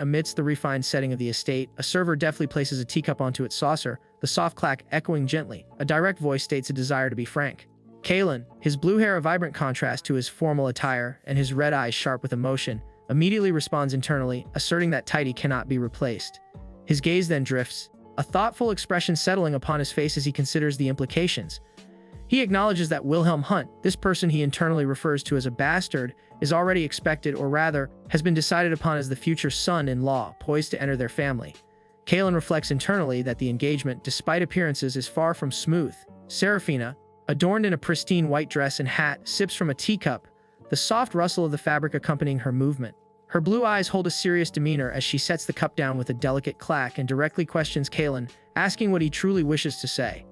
amidst the refined setting of the estate, a server deftly places a teacup onto its saucer, the soft clack echoing gently. A direct voice states a desire to be frank. Kalen, his blue hair a vibrant contrast to his formal attire and his red eyes sharp with emotion, immediately responds internally, asserting that tidy cannot be replaced. His gaze then drifts, a thoughtful expression settling upon his face as he considers the implications. He acknowledges that Wilhelm Hunt, this person he internally refers to as a bastard, is already expected, or rather, has been decided upon as the future son-in-law poised to enter their family. Kalen reflects internally that the engagement, despite appearances, is far from smooth. Serafina, adorned in a pristine white dress and hat, sips from a teacup, the soft rustle of the fabric accompanying her movement. Her blue eyes hold a serious demeanor as she sets the cup down with a delicate clack and directly questions Kalen, asking what he truly wishes to say.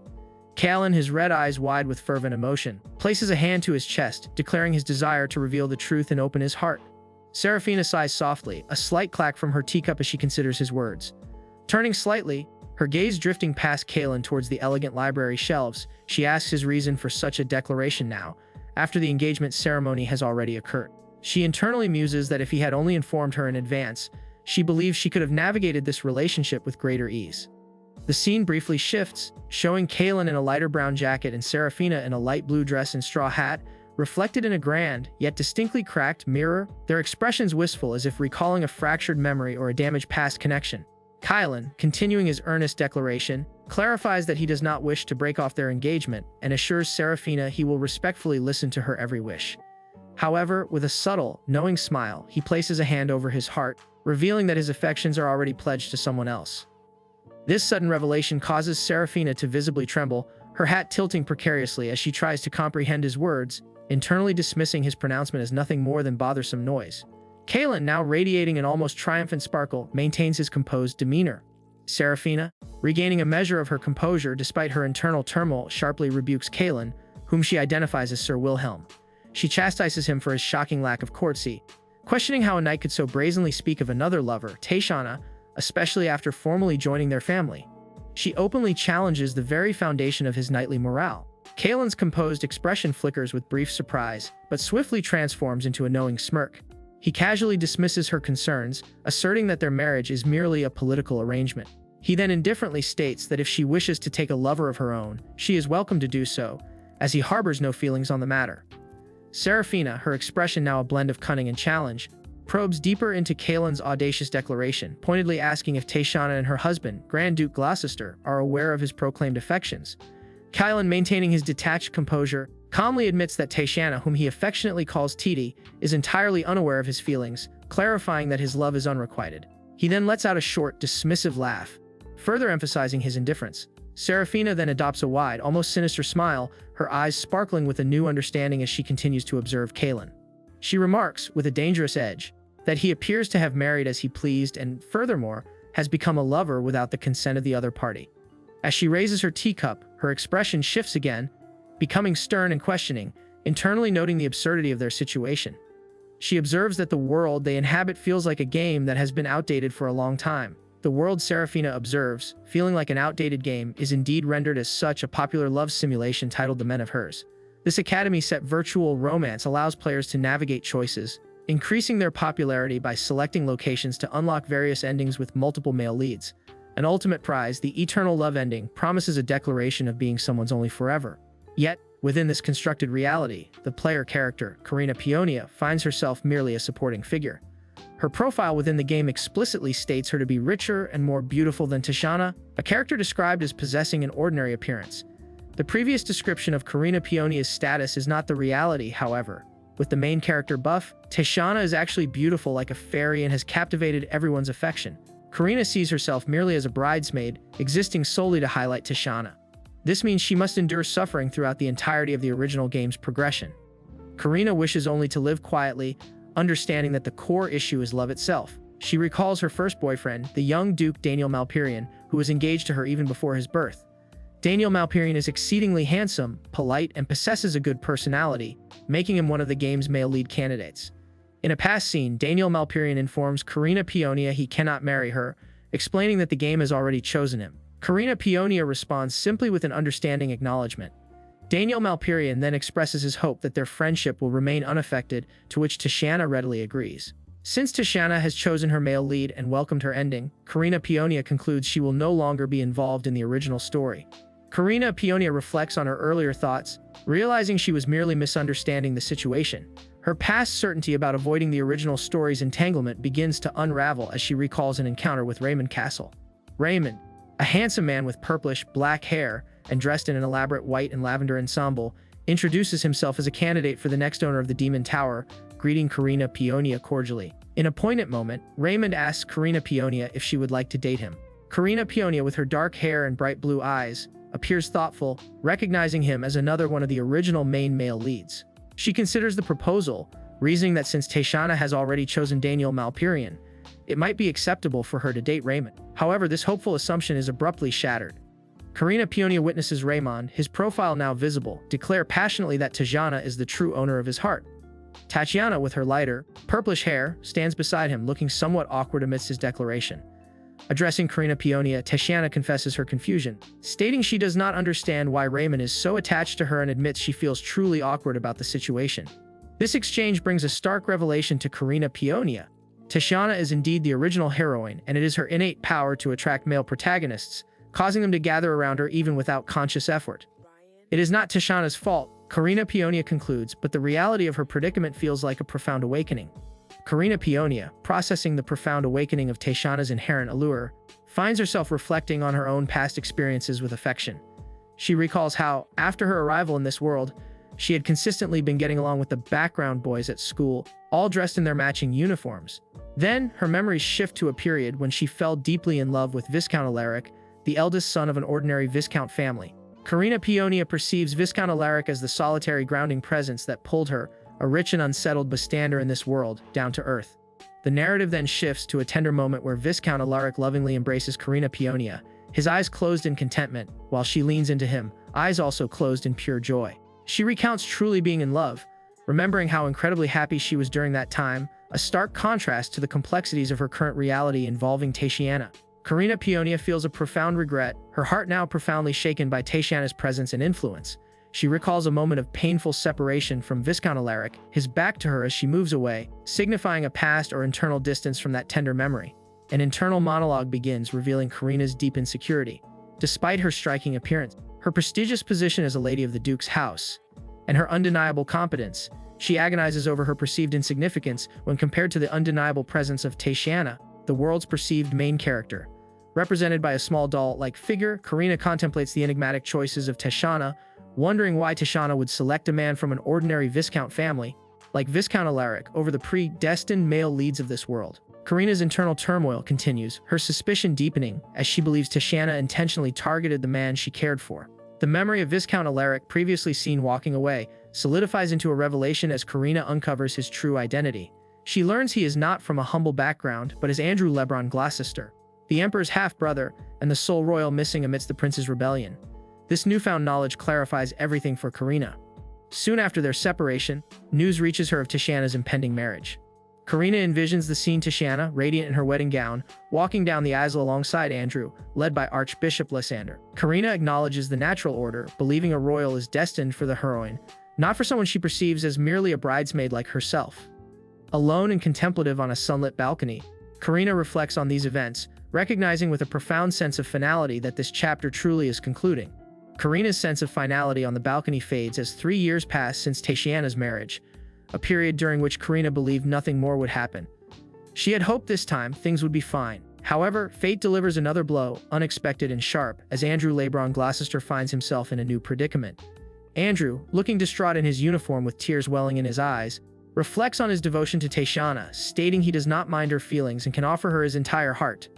Kalen, his red eyes wide with fervent emotion, places a hand to his chest, declaring his desire to reveal the truth and open his heart. Serafina sighs softly, a slight clack from her teacup as she considers his words. Turning slightly, her gaze drifting past Kalen towards the elegant library shelves, she asks his reason for such a declaration now, after the engagement ceremony has already occurred. She internally muses that if he had only informed her in advance, she believes she could have navigated this relationship with greater ease. The scene briefly shifts, showing Kalen in a lighter brown jacket and Serafina in a light blue dress and straw hat, reflected in a grand, yet distinctly cracked mirror, their expressions wistful as if recalling a fractured memory or a damaged past connection. Kalen, continuing his earnest declaration, clarifies that he does not wish to break off their engagement and assures Serafina he will respectfully listen to her every wish. However, with a subtle, knowing smile, he places a hand over his heart, revealing that his affections are already pledged to someone else. This sudden revelation causes Serafina to visibly tremble, her hat tilting precariously as she tries to comprehend his words, internally dismissing his pronouncement as nothing more than bothersome noise. Kalen, now radiating an almost triumphant sparkle, maintains his composed demeanor. Serafina, regaining a measure of her composure despite her internal turmoil, sharply rebukes Kalen, whom she identifies as Sir Wilhelm. She chastises him for his shocking lack of courtesy, questioning how a knight could so brazenly speak of another lover, Taishana, especially after formally joining their family. She openly challenges the very foundation of his knightly morale. Kalen's composed expression flickers with brief surprise, but swiftly transforms into a knowing smirk. He casually dismisses her concerns, asserting that their marriage is merely a political arrangement. He then indifferently states that if she wishes to take a lover of her own, she is welcome to do so, as he harbors no feelings on the matter. Serafina, her expression now a blend of cunning and challenge, probes deeper into Kalen's audacious declaration, pointedly asking if Taishana and her husband, Grand Duke Gloucester, are aware of his proclaimed affections. Kalen, maintaining his detached composure, calmly admits that Taishana, whom he affectionately calls Titi, is entirely unaware of his feelings, clarifying that his love is unrequited. He then lets out a short, dismissive laugh, further emphasizing his indifference. Serafina then adopts a wide, almost sinister smile, her eyes sparkling with a new understanding as she continues to observe Kalen. She remarks, with a dangerous edge, that he appears to have married as he pleased and, furthermore, has become a lover without the consent of the other party. As she raises her teacup, her expression shifts again, becoming stern and questioning, internally noting the absurdity of their situation. She observes that the world they inhabit feels like a game that has been outdated for a long time. The world, Serafina observes, feeling like an outdated game, is indeed rendered as such a popular love simulation titled The Men of Hers. This academy-set virtual romance allows players to navigate choices, increasing their popularity by selecting locations to unlock various endings with multiple male leads. An ultimate prize, the eternal love ending, promises a declaration of being someone's only forever. Yet, within this constructed reality, the player character, Karina Peonia, finds herself merely a supporting figure. Her profile within the game explicitly states her to be richer and more beautiful than Taishana, a character described as possessing an ordinary appearance. The previous description of Karina Peonia's status is not the reality, however. With the main character buff, Taishana is actually beautiful like a fairy and has captivated everyone's affection. Karina sees herself merely as a bridesmaid, existing solely to highlight Taishana. This means she must endure suffering throughout the entirety of the original game's progression. Karina wishes only to live quietly, understanding that the core issue is love itself. She recalls her first boyfriend, the young Duke Daniel Malperion, who was engaged to her even before his birth. Daniel Malperion is exceedingly handsome, polite, and possesses a good personality, making him one of the game's male lead candidates. In a past scene, Daniel Malperion informs Karina Peonia he cannot marry her, explaining that the game has already chosen him. Karina Peonia responds simply with an understanding acknowledgement. Daniel Malperion then expresses his hope that their friendship will remain unaffected, to which Taishana readily agrees. Since Tatiana has chosen her male lead and welcomed her ending, Karina Pionia concludes she will no longer be involved in the original story. Karina Pionia reflects on her earlier thoughts, realizing she was merely misunderstanding the situation. Her past certainty about avoiding the original story's entanglement begins to unravel as she recalls an encounter with Raymond Castle. Raymond, a handsome man with purplish black hair and dressed in an elaborate white and lavender ensemble, introduces himself as a candidate for the next owner of the Demon Tower, greeting Karina Pionia cordially. In a poignant moment, Raymond asks Karina Pionia if she would like to date him. Karina Pionia, with her dark hair and bright blue eyes, appears thoughtful, recognizing him as another one of the original main male leads. She considers the proposal, reasoning that since Tatiana has already chosen Daniel Malperion, it might be acceptable for her to date Raymond. However, this hopeful assumption is abruptly shattered. Karina Pionia witnesses Raymond, his profile now visible, declare passionately that Tatiana is the true owner of his heart. Tatiana, with her lighter, purplish hair, stands beside him, looking somewhat awkward amidst his declaration. Addressing Karina Pionia, Tatiana confesses her confusion, stating she does not understand why Raymond is so attached to her and admits she feels truly awkward about the situation. This exchange brings a stark revelation to Karina Pionia. Tatiana is indeed the original heroine, and it is her innate power to attract male protagonists, causing them to gather around her even without conscious effort. It is not Tatiana's fault, Karina Pionia concludes, but the reality of her predicament feels like a profound awakening. Karina Pionia, processing the profound awakening of Tatiana's inherent allure, finds herself reflecting on her own past experiences with affection. She recalls how, after her arrival in this world, she had consistently been getting along with the background boys at school, all dressed in their matching uniforms. Then, her memories shift to a period when she fell deeply in love with Viscount Alaric, the eldest son of an ordinary Viscount family. Karina Pionia perceives Viscount Alaric as the solitary grounding presence that pulled her, a rich and unsettled bystander in this world, down to earth. The narrative then shifts to a tender moment where Viscount Alaric lovingly embraces Karina Pionia, his eyes closed in contentment, while she leans into him, eyes also closed in pure joy. She recounts truly being in love, remembering how incredibly happy she was during that time, a stark contrast to the complexities of her current reality involving Tatiana. Karina Pionia feels a profound regret, her heart now profoundly shaken by Tatiana's presence and influence. She recalls a moment of painful separation from Viscount Alaric, his back to her as she moves away, signifying a past or internal distance from that tender memory. An internal monologue begins, revealing Karina's deep insecurity. Despite her striking appearance, her prestigious position as a lady of the Duke's house, and her undeniable competence, she agonizes over her perceived insignificance when compared to the undeniable presence of Tatiana, the world's perceived main character. Represented by a small doll-like figure, Karina contemplates the enigmatic choices of Tatiana, wondering why Tatiana would select a man from an ordinary Viscount family, like Viscount Alaric, over the predestined male leads of this world. Karina's internal turmoil continues, her suspicion deepening as she believes Tatiana intentionally targeted the man she cared for. The memory of Viscount Alaric, previously seen walking away, solidifies into a revelation as Karina uncovers his true identity. She learns he is not from a humble background, but is Andrew Lebron Gloucester, the Emperor's half-brother, and the sole royal missing amidst the prince's rebellion. This newfound knowledge clarifies everything for Karina. Soon after their separation, news reaches her of Tatiana's impending marriage. Karina envisions the scene: Tatiana, radiant in her wedding gown, walking down the aisle alongside Andrew, led by Archbishop Lysander. Karina acknowledges the natural order, believing a royal is destined for the heroine, not for someone she perceives as merely a bridesmaid like herself. Alone and contemplative on a sunlit balcony, Karina reflects on these events, recognizing with a profound sense of finality that this chapter truly is concluding. Karina's sense of finality on the balcony fades as 3 years pass since Tatiana's marriage, a period during which Karina believed nothing more would happen. She had hoped this time things would be fine. However, fate delivers another blow, unexpected and sharp, as Andrew Lebron Gloucester finds himself in a new predicament. Andrew, looking distraught in his uniform with tears welling in his eyes, reflects on his devotion to Tatiana, stating he does not mind her feelings and can offer her his entire heart.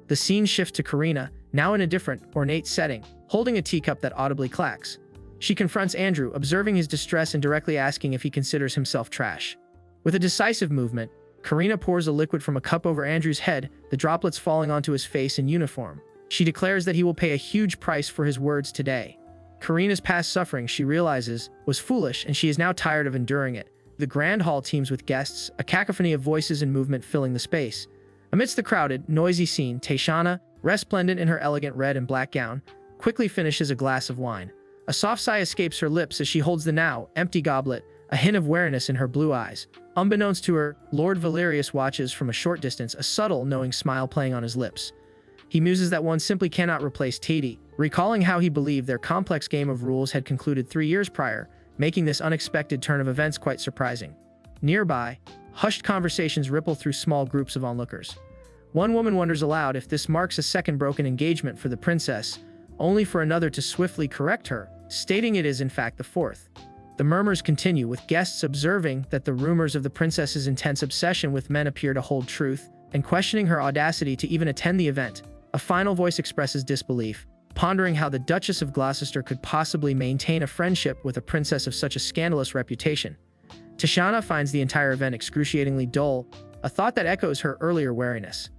The scene shifts to Karina, now in a different, ornate setting, holding a teacup that audibly clacks. She confronts Andrew, observing his distress and directly asking if he considers himself trash. With a decisive movement, Karina pours a liquid from a cup over Andrew's head, the droplets falling onto his face and uniform. She declares that he will pay a huge price for his words today. Karina's past suffering, she realizes, was foolish, and she is now tired of enduring it. The grand hall teems with guests, a cacophony of voices and movement filling the space. Amidst the crowded, noisy scene, Tatiana, resplendent in her elegant red and black gown, quickly finishes a glass of wine. A soft sigh escapes her lips as she holds the now empty goblet, a hint of wariness in her blue eyes. Unbeknownst to her, Lord Valerius watches from a short distance, a subtle, knowing smile playing on his lips. He muses that one simply cannot replace Titi, recalling how he believed their complex game of rules had concluded 3 years prior, making this unexpected turn of events quite surprising. Nearby, hushed conversations ripple through small groups of onlookers. One woman wonders aloud if this marks a second broken engagement for the princess, only for another to swiftly correct her, stating it is in fact the fourth. The murmurs continue, with guests observing that the rumors of the princess's intense obsession with men appear to hold truth, and questioning her audacity to even attend the event. A final voice expresses disbelief, pondering how the Duchess of Gloucester could possibly maintain a friendship with a princess of such a scandalous reputation. Tashana finds the entire event excruciatingly dull, a thought that echoes her earlier wariness.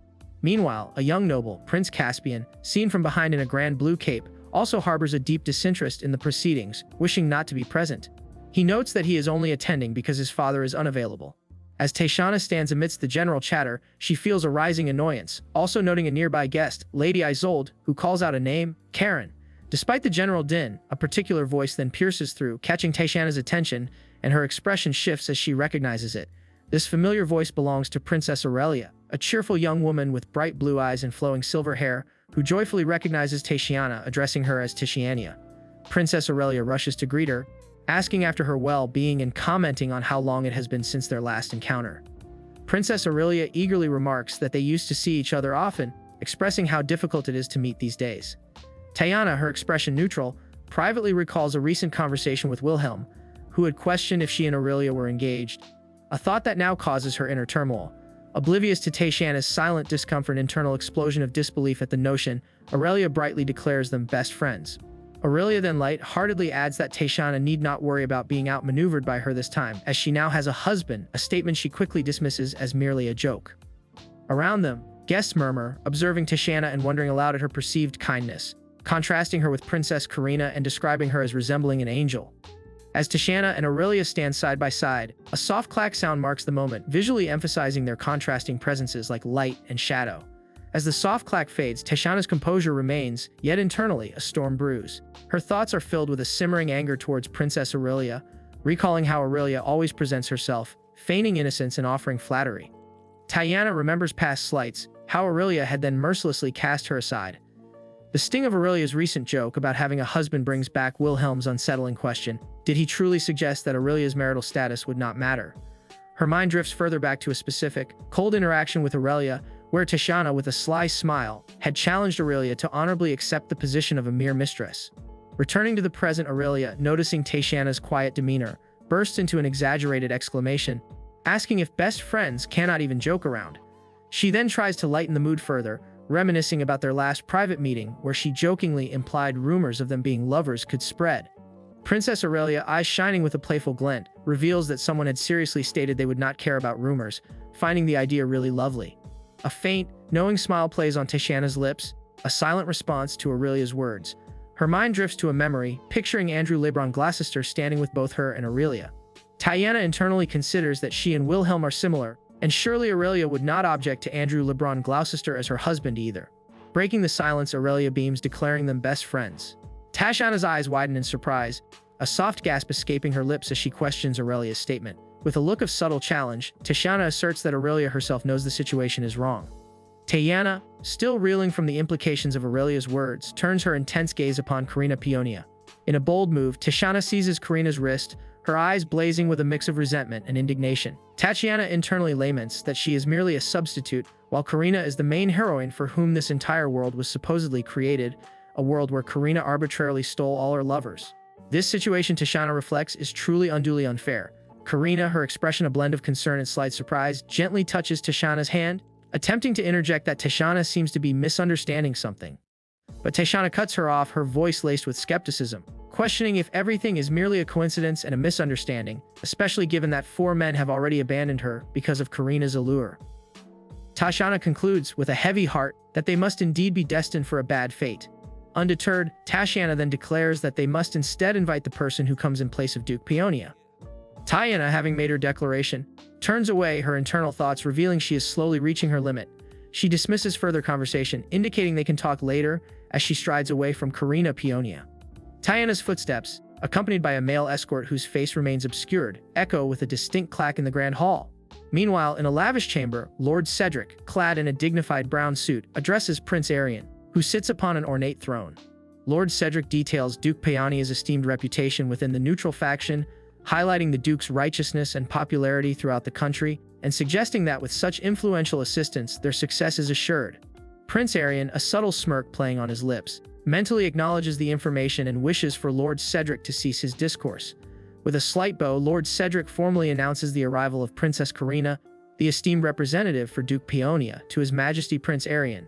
Meanwhile, a young noble, Prince Caspian, seen from behind in a grand blue cape, also harbors a deep disinterest in the proceedings, wishing not to be present. He notes that he is only attending because his father is unavailable. As Tashana stands amidst the general chatter, she feels a rising annoyance, also noting a nearby guest, Lady Isolde, who calls out a name, Karen. Despite the general din, a particular voice then pierces through, catching Tashana's attention, and her expression shifts as she recognizes it. This familiar voice belongs to Princess Aurelia, a cheerful young woman with bright blue eyes and flowing silver hair, who joyfully recognizes Tatiana, addressing her as Titiania. Princess Aurelia rushes to greet her, asking after her well-being and commenting on how long it has been since their last encounter. Princess Aurelia eagerly remarks that they used to see each other often, expressing how difficult it is to meet these days. Tayana, her expression neutral, privately recalls a recent conversation with Wilhelm, who had questioned if she and Aurelia were engaged, a thought that now causes her inner turmoil. Oblivious to Tatiana's silent discomfort and internal explosion of disbelief at the notion, Aurelia brightly declares them best friends. Aurelia then light-heartedly adds that Tatiana need not worry about being outmaneuvered by her this time, as she now has a husband, a statement she quickly dismisses as merely a joke. Around them, guests murmur, observing Tatiana and wondering aloud at her perceived kindness, contrasting her with Princess Karina and describing her as resembling an angel. As Tatiana and Aurelia stand side by side, a soft clack sound marks the moment, visually emphasizing their contrasting presences like light and shadow. As the soft clack fades, Tatiana's composure remains, yet internally, a storm brews. Her thoughts are filled with a simmering anger towards Princess Aurelia, recalling how Aurelia always presents herself, feigning innocence and offering flattery. Tatiana remembers past slights, how Aurelia had then mercilessly cast her aside. The sting of Aurelia's recent joke about having a husband brings back Wilhelm's unsettling question: did he truly suggest that Aurelia's marital status would not matter? Her mind drifts further back to a specific, cold interaction with Aurelia, where Tatiana, with a sly smile, had challenged Aurelia to honorably accept the position of a mere mistress. Returning to the present, Aurelia, noticing Tatiana's quiet demeanor, bursts into an exaggerated exclamation, asking if best friends cannot even joke around. She then tries to lighten the mood further, reminiscing about their last private meeting where she jokingly implied rumors of them being lovers could spread. Princess Aurelia, eyes shining with a playful glint, reveals that someone had seriously stated they would not care about rumors, finding the idea really lovely. A faint, knowing smile plays on Tatiana's lips, a silent response to Aurelia's words. Her mind drifts to a memory, picturing Andrew Lebron Gloucester standing with both her and Aurelia. Tatiana internally considers that she and Wilhelm are similar, and surely Aurelia would not object to Andrew Lebron Gloucester as her husband either. Breaking the silence, Aurelia beams, declaring them best friends. Tatiana's eyes widen in surprise, a soft gasp escaping her lips as she questions Aurelia's statement. With a look of subtle challenge, Tatiana asserts that Aurelia herself knows the situation is wrong. Tatiana, still reeling from the implications of Aurelia's words, turns her intense gaze upon Karina Peonia. In a bold move, Tatiana seizes Karina's wrist, her eyes blazing with a mix of resentment and indignation. Tatiana internally laments that she is merely a substitute, while Karina is the main heroine for whom this entire world was supposedly created, a world where Karina arbitrarily stole all her lovers. This situation, Tatiana reflects, is truly unduly unfair. Karina, her expression a blend of concern and slight surprise, gently touches Tatiana's hand, attempting to interject that Tatiana seems to be misunderstanding something. But Tatiana cuts her off, her voice laced with skepticism, questioning if everything is merely a coincidence and a misunderstanding, especially given that 4 men have already abandoned her because of Karina's allure. Tatiana concludes, with a heavy heart, that they must indeed be destined for a bad fate. Undeterred, Tatiana then declares that they must instead invite the person who comes in place of Duke Peonia. Tatiana, having made her declaration, turns away, her internal thoughts revealing she is slowly reaching her limit. She dismisses further conversation, indicating they can talk later, as she strides away from Karina Peonia. Tatiana's footsteps, accompanied by a male escort whose face remains obscured, echo with a distinct clack in the grand hall. Meanwhile, in a lavish chamber, Lord Cedric, clad in a dignified brown suit, addresses Prince Arian, who sits upon an ornate throne. Lord Cedric details Duke Paonia's esteemed reputation within the neutral faction, highlighting the Duke's righteousness and popularity throughout the country, and suggesting that with such influential assistance, their success is assured. Prince Arian, a subtle smirk playing on his lips, mentally acknowledges the information and wishes for Lord Cedric to cease his discourse. With a slight bow, Lord Cedric formally announces the arrival of Princess Karina, the esteemed representative for Duke Paonia, to His Majesty Prince Arian.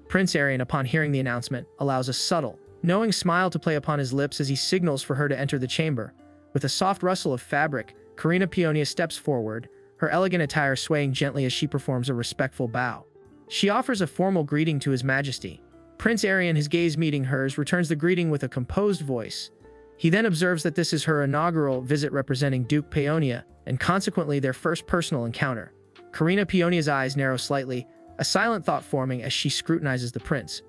Prince Arian, upon hearing the announcement, allows a subtle, knowing smile to play upon his lips as he signals for her to enter the chamber. With a soft rustle of fabric, Karina Paonia steps forward, her elegant attire swaying gently as she performs a respectful bow. She offers a formal greeting to His Majesty. Prince Arian, his gaze meeting hers, returns the greeting with a composed voice. He then observes that this is her inaugural visit representing Duke Paonia, and consequently their first personal encounter. Karina Paonia's eyes narrow slightly, a silent thought forming as she scrutinizes the prince.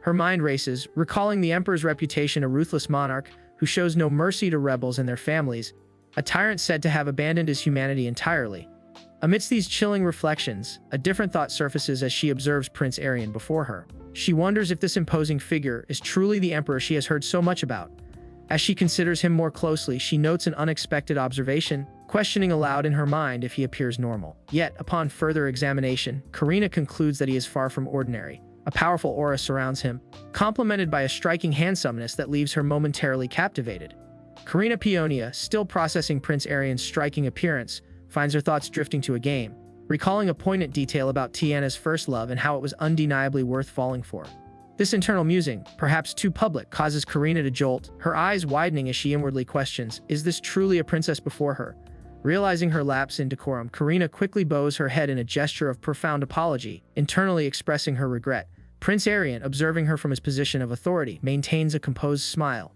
Her mind races, recalling the emperor's reputation, a ruthless monarch who shows no mercy to rebels and their families, a tyrant said to have abandoned his humanity entirely. Amidst these chilling reflections, a different thought surfaces as she observes Prince Arian before her. She wonders if this imposing figure is truly the emperor she has heard so much about. As she considers him more closely, she notes an unexpected observation, questioning aloud in her mind if he appears normal. Yet, upon further examination, Karina concludes that he is far from ordinary. A powerful aura surrounds him, complemented by a striking handsomeness that leaves her momentarily captivated. Karina Paonia, still processing Prince Arian's striking appearance, finds her thoughts drifting to a game, recalling a poignant detail about Tiana's first love and how it was undeniably worth falling for. This internal musing, perhaps too public, causes Karina to jolt, her eyes widening as she inwardly questions, is this truly a princess before her? Realizing her lapse in decorum, Karina quickly bows her head in a gesture of profound apology, internally expressing her regret. Prince Arian, observing her from his position of authority, maintains a composed smile.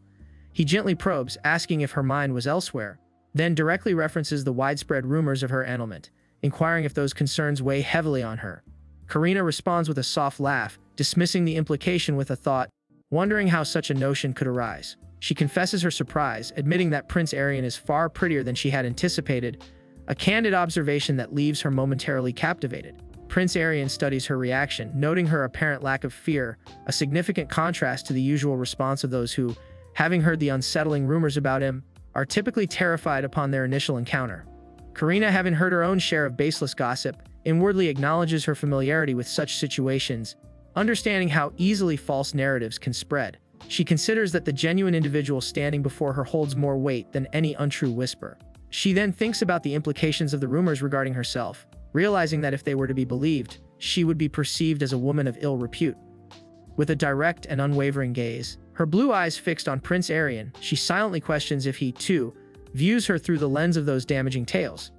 He gently probes, asking if her mind was elsewhere, then directly references the widespread rumors of her enrollment, inquiring if those concerns weigh heavily on her. Karina responds with a soft laugh, dismissing the implication with a thought, wondering how such a notion could arise. She confesses her surprise, admitting that Prince Arian is far prettier than she had anticipated, a candid observation that leaves her momentarily captivated. Prince Arian studies her reaction, noting her apparent lack of fear, a significant contrast to the usual response of those who, having heard the unsettling rumors about him, are typically terrified upon their initial encounter. Karina, having heard her own share of baseless gossip, inwardly acknowledges her familiarity with such situations, understanding how easily false narratives can spread. She considers that the genuine individual standing before her holds more weight than any untrue whisper. She then thinks about the implications of the rumors regarding herself, realizing that if they were to be believed, she would be perceived as a woman of ill repute. With a direct and unwavering gaze, her blue eyes fixed on Prince Arian, she silently questions if he, too, views her through the lens of those damaging tales.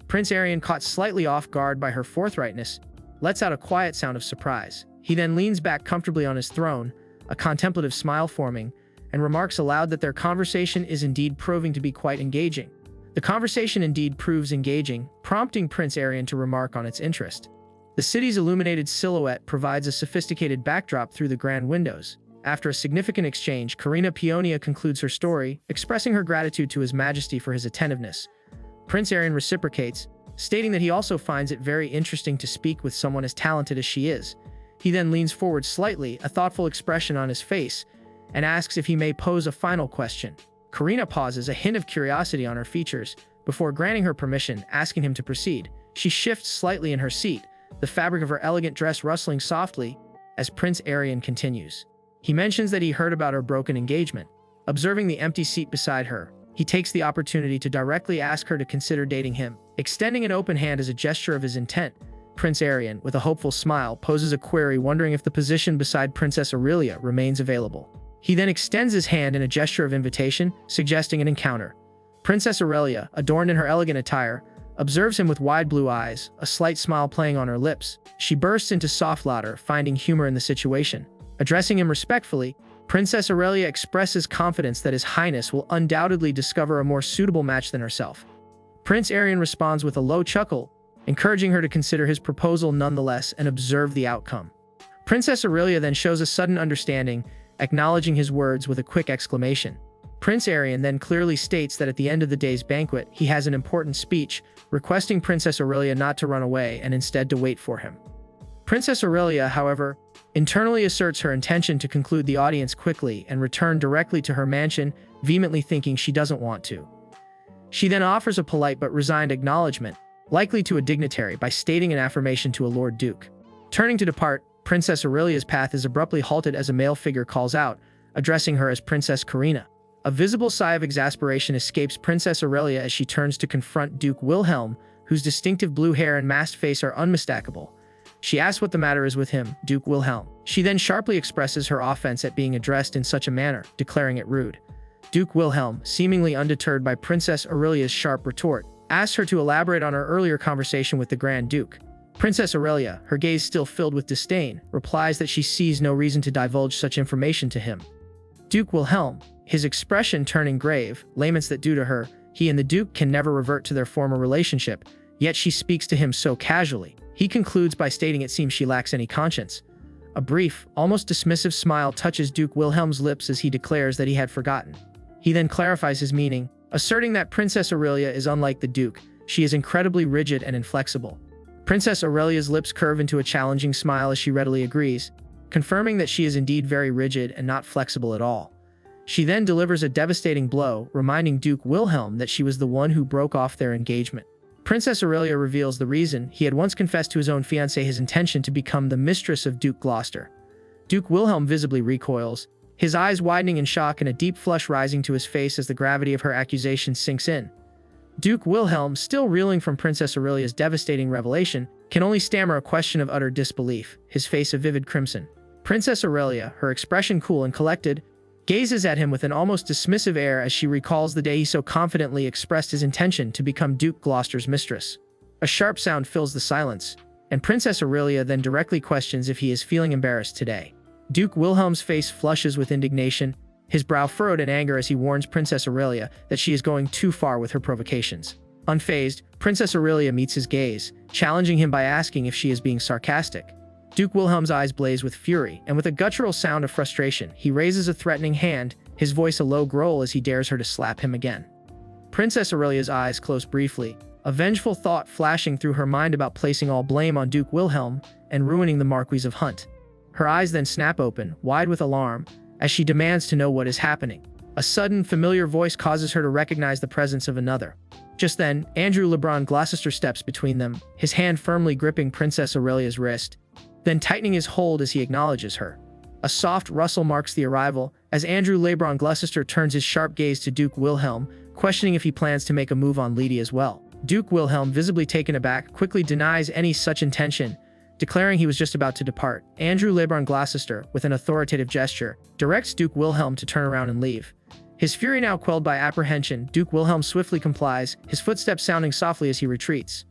Prince Arian, caught slightly off guard by her forthrightness, lets out a quiet sound of surprise. He then leans back comfortably on his throne, a contemplative smile forming, and remarks aloud that their conversation is indeed proving to be quite engaging. The conversation indeed proves engaging, prompting Prince Arian to remark on its interest. The city's illuminated silhouette provides a sophisticated backdrop through the grand windows. After a significant exchange, Karina Paonia concludes her story, expressing her gratitude to His Majesty for his attentiveness. Prince Arian reciprocates, stating that he also finds it very interesting to speak with someone as talented as she is. He then leans forward slightly, a thoughtful expression on his face, and asks if he may pose a final question. Karina pauses, a hint of curiosity on her features, before granting her permission, asking him to proceed. She shifts slightly in her seat, the fabric of her elegant dress rustling softly, as Prince Arian continues. He mentions that he heard about her broken engagement. Observing the empty seat beside her, he takes the opportunity to directly ask her to consider dating him. Extending an open hand as a gesture of his intent, Prince Arian, with a hopeful smile, poses a query, wondering if the position beside Princess Aurelia remains available. He then extends his hand in a gesture of invitation, suggesting an encounter. Princess Aurelia, adorned in her elegant attire, observes him with wide blue eyes, a slight smile playing on her lips. She bursts into soft laughter, finding humor in the situation. Addressing him respectfully, Princess Aurelia expresses confidence that His Highness will undoubtedly discover a more suitable match than herself. Prince Arian responds with a low chuckle, encouraging her to consider his proposal nonetheless and observe the outcome. Princess Aurelia then shows a sudden understanding, acknowledging his words with a quick exclamation. Prince Arian then clearly states that at the end of the day's banquet, he has an important speech, requesting Princess Aurelia not to run away and instead to wait for him. Princess Aurelia, however, internally asserts her intention to conclude the audience quickly and return directly to her mansion, vehemently thinking she doesn't want to. She then offers a polite but resigned acknowledgement, likely to a dignitary, by stating an affirmation to a Lord Duke. Turning to depart, Princess Aurelia's path is abruptly halted as a male figure calls out, addressing her as Princess Karina. A visible sigh of exasperation escapes Princess Aurelia as she turns to confront Duke Wilhelm, whose distinctive blue hair and masked face are unmistakable. She asks what the matter is with him, Duke Wilhelm. She then sharply expresses her offense at being addressed in such a manner, declaring it rude. Duke Wilhelm, seemingly undeterred by Princess Aurelia's sharp retort, asks her to elaborate on her earlier conversation with the Grand Duke. Princess Aurelia, her gaze still filled with disdain, replies that she sees no reason to divulge such information to him. Duke Wilhelm, his expression turning grave, laments that due to her, he and the Duke can never revert to their former relationship, yet she speaks to him so casually. He concludes by stating it seems she lacks any conscience. A brief, almost dismissive smile touches Duke Wilhelm's lips as he declares that he had forgotten. He then clarifies his meaning, asserting that Princess Aurelia is unlike the Duke. She is incredibly rigid and inflexible. Princess Aurelia's lips curve into a challenging smile as she readily agrees, confirming that she is indeed very rigid and not flexible at all. She then delivers a devastating blow, reminding Duke Wilhelm that she was the one who broke off their engagement. Princess Aurelia reveals the reason. He had once confessed to his own fiancée his intention to become the mistress of Duke Gloucester. Duke Wilhelm visibly recoils, his eyes widening in shock and a deep flush rising to his face as the gravity of her accusation sinks in. Duke Wilhelm, still reeling from Princess Aurelia's devastating revelation, can only stammer a question of utter disbelief, his face a vivid crimson. Princess Aurelia, her expression cool and collected, gazes at him with an almost dismissive air as she recalls the day he so confidently expressed his intention to become Duke Gloucester's mistress. A sharp sound fills the silence, and Princess Aurelia then directly questions if he is feeling embarrassed today. Duke Wilhelm's face flushes with indignation, his brow furrowed in anger as he warns Princess Aurelia that she is going too far with her provocations. Unfazed, Princess Aurelia meets his gaze, challenging him by asking if she is being sarcastic. Duke Wilhelm's eyes blaze with fury, and with a guttural sound of frustration, he raises a threatening hand, his voice a low growl as he dares her to slap him again. Princess Aurelia's eyes close briefly, a vengeful thought flashing through her mind about placing all blame on Duke Wilhelm and ruining the Marquis of Hunt. Her eyes then snap open, wide with alarm, as she demands to know what is happening. A sudden, familiar voice causes her to recognize the presence of another. Just then, Andrew LeBron Gloucester steps between them, his hand firmly gripping Princess Aurelia's wrist, then tightening his hold as he acknowledges her. A soft rustle marks the arrival, as Andrew LeBron Gloucester turns his sharp gaze to Duke Wilhelm, questioning if he plans to make a move on Lady as well. Duke Wilhelm, visibly taken aback, quickly denies any such intention, declaring he was just about to depart. Andrew LeBron Gloucester, with an authoritative gesture, directs Duke Wilhelm to turn around and leave. His fury now quelled by apprehension, Duke Wilhelm swiftly complies, his footsteps sounding softly as he retreats.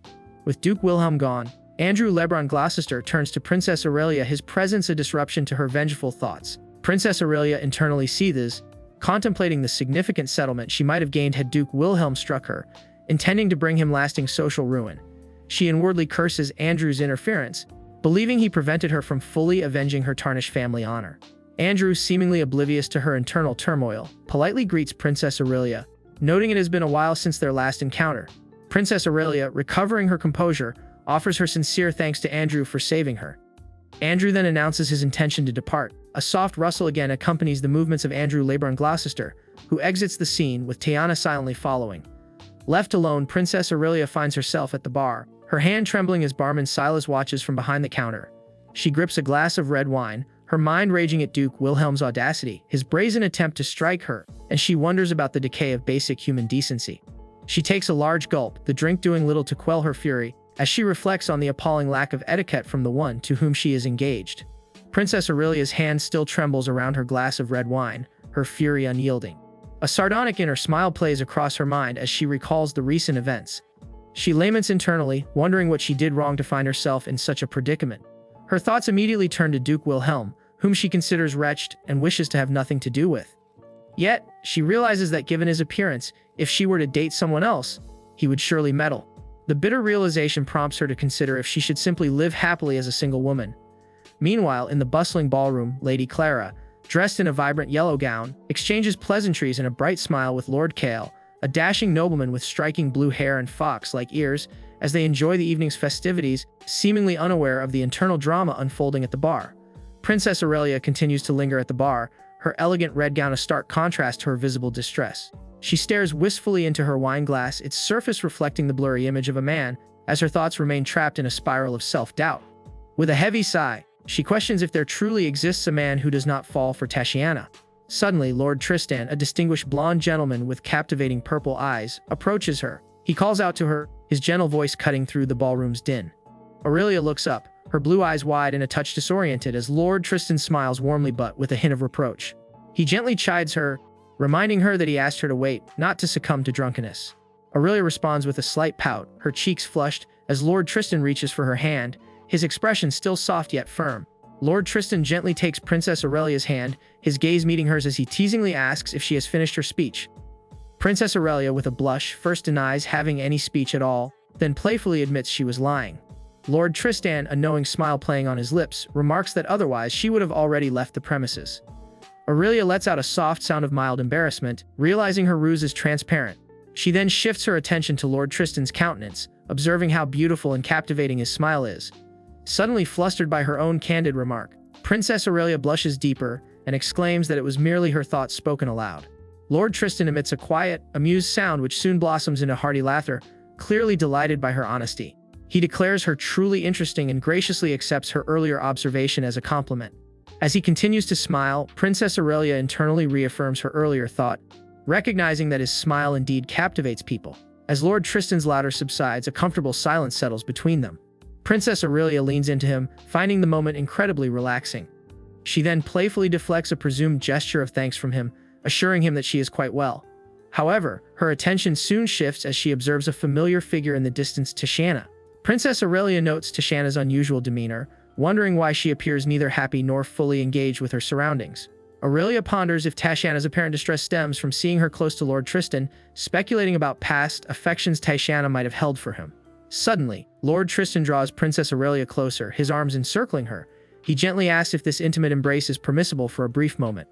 With Duke Wilhelm gone, Andrew LeBron Gloucester turns to Princess Aurelia, his presence a disruption to her vengeful thoughts. Princess Aurelia internally seethes, contemplating the significant settlement she might have gained had Duke Wilhelm struck her, intending to bring him lasting social ruin. She inwardly curses Andrew's interference, believing he prevented her from fully avenging her tarnished family honor. Andrew, seemingly oblivious to her internal turmoil, politely greets Princess Aurelia, noting it has been a while since their last encounter. Princess Aurelia, recovering her composure, offers her sincere thanks to Andrew for saving her. Andrew then announces his intention to depart. A soft rustle again accompanies the movements of Andrew LeBron Gloucester, who exits the scene with Tiana silently following. Left alone, Princess Aurelia finds herself at the bar, her hand trembling as barman Silas watches from behind the counter. She grips a glass of red wine, her mind raging at Duke Wilhelm's audacity, his brazen attempt to strike her, and she wonders about the decay of basic human decency. She takes a large gulp, the drink doing little to quell her fury, as she reflects on the appalling lack of etiquette from the one to whom she is engaged. Princess Aurelia's hand still trembles around her glass of red wine, her fury unyielding. A sardonic inner smile plays across her mind as she recalls the recent events. She laments internally, wondering what she did wrong to find herself in such a predicament. Her thoughts immediately turn to Duke Wilhelm, whom she considers wretched and wishes to have nothing to do with. Yet, she realizes that given his appearance, if she were to date someone else, he would surely meddle. The bitter realization prompts her to consider if she should simply live happily as a single woman. Meanwhile, in the bustling ballroom, Lady Clara, dressed in a vibrant yellow gown, exchanges pleasantries and a bright smile with Lord Kale, a dashing nobleman with striking blue hair and fox-like ears, as they enjoy the evening's festivities, seemingly unaware of the internal drama unfolding at the bar. Princess Aurelia continues to linger at the bar, her elegant red gown a stark contrast to her visible distress. She stares wistfully into her wine glass, its surface reflecting the blurry image of a man, as her thoughts remain trapped in a spiral of self-doubt. With a heavy sigh, she questions if there truly exists a man who does not fall for Tashiana. Suddenly, Lord Tristan, a distinguished blonde gentleman with captivating purple eyes, approaches her. He calls out to her, his gentle voice cutting through the ballroom's din. Aurelia looks up, her blue eyes wide and a touch disoriented as Lord Tristan smiles warmly but with a hint of reproach. He gently chides her, reminding her that he asked her to wait, not to succumb to drunkenness. Aurelia responds with a slight pout, her cheeks flushed, as Lord Tristan reaches for her hand, his expression still soft yet firm. Lord Tristan gently takes Princess Aurelia's hand, his gaze meeting hers as he teasingly asks if she has finished her speech. Princess Aurelia, with a blush, first denies having any speech at all, then playfully admits she was lying. Lord Tristan, a knowing smile playing on his lips, remarks that otherwise she would have already left the premises. Aurelia lets out a soft sound of mild embarrassment, realizing her ruse is transparent. She then shifts her attention to Lord Tristan's countenance, observing how beautiful and captivating his smile is. Suddenly flustered by her own candid remark, Princess Aurelia blushes deeper and exclaims that it was merely her thoughts spoken aloud. Lord Tristan emits a quiet, amused sound which soon blossoms into hearty laughter, clearly delighted by her honesty. He declares her truly interesting and graciously accepts her earlier observation as a compliment. As he continues to smile, Princess Aurelia internally reaffirms her earlier thought, recognizing that his smile indeed captivates people. As Lord Tristan's laughter subsides, a comfortable silence settles between them. Princess Aurelia leans into him, finding the moment incredibly relaxing. She then playfully deflects a presumed gesture of thanks from him, assuring him that she is quite well. However, her attention soon shifts as she observes a familiar figure in the distance, Tashiana. Princess Aurelia notes Tashiana's unusual demeanor, wondering why she appears neither happy nor fully engaged with her surroundings. Aurelia ponders if Tashiana's apparent distress stems from seeing her close to Lord Tristan, speculating about past affections Tashiana might have held for him. Suddenly, Lord Tristan draws Princess Aurelia closer, his arms encircling her. He gently asks if this intimate embrace is permissible for a brief moment.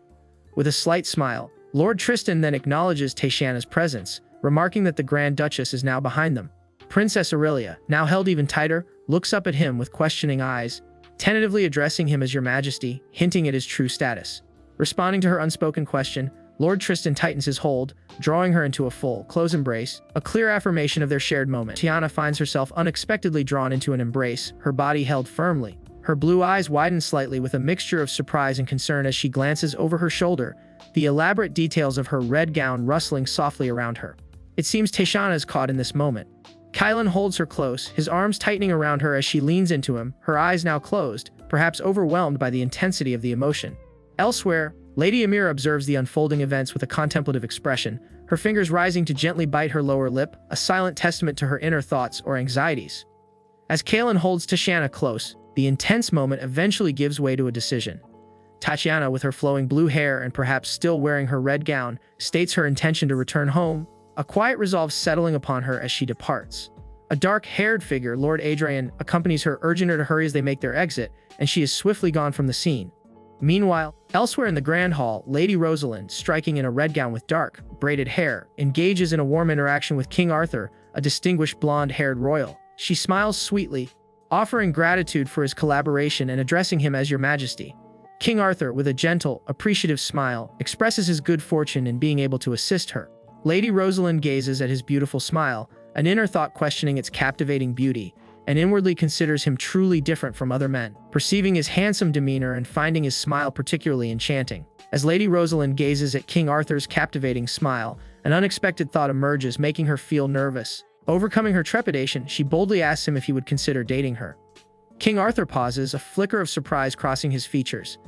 With a slight smile, Lord Tristan then acknowledges Tashiana's presence, remarking that the Grand Duchess is now behind them. Princess Aurelia, now held even tighter, looks up at him with questioning eyes, tentatively addressing him as Your Majesty, hinting at his true status. Responding to her unspoken question, Lord Tristan tightens his hold, drawing her into a full, close embrace, a clear affirmation of their shared moment. Tiana finds herself unexpectedly drawn into an embrace, her body held firmly. Her blue eyes widen slightly with a mixture of surprise and concern as she glances over her shoulder, the elaborate details of her red gown rustling softly around her. It seems Tashiana is caught in this moment. Kylan holds her close, his arms tightening around her as she leans into him, her eyes now closed, perhaps overwhelmed by the intensity of the emotion. Elsewhere, Lady Amira observes the unfolding events with a contemplative expression, her fingers rising to gently bite her lower lip, a silent testament to her inner thoughts or anxieties. As Kaelin holds Tashiana close, the intense moment eventually gives way to a decision. Tatiana, with her flowing blue hair and perhaps still wearing her red gown, states her intention to return home, a quiet resolve settling upon her as she departs. A dark-haired figure, Lord Adrian, accompanies her, urging her to hurry as they make their exit, and she is swiftly gone from the scene. Meanwhile, elsewhere in the Grand Hall, Lady Rosalind, striking in a red gown with dark, braided hair, engages in a warm interaction with King Arthur, a distinguished blonde-haired royal. She smiles sweetly, offering gratitude for his collaboration and addressing him as Your Majesty. King Arthur, with a gentle, appreciative smile, expresses his good fortune in being able to assist her. Lady Rosalind gazes at his beautiful smile, an inner thought questioning its captivating beauty, and inwardly considers him truly different from other men, perceiving his handsome demeanor and finding his smile particularly enchanting. As Lady Rosalind gazes at King Arthur's captivating smile, an unexpected thought emerges, making her feel nervous. Overcoming her trepidation, she boldly asks him if he would consider dating her. King Arthur pauses, a flicker of surprise crossing his features.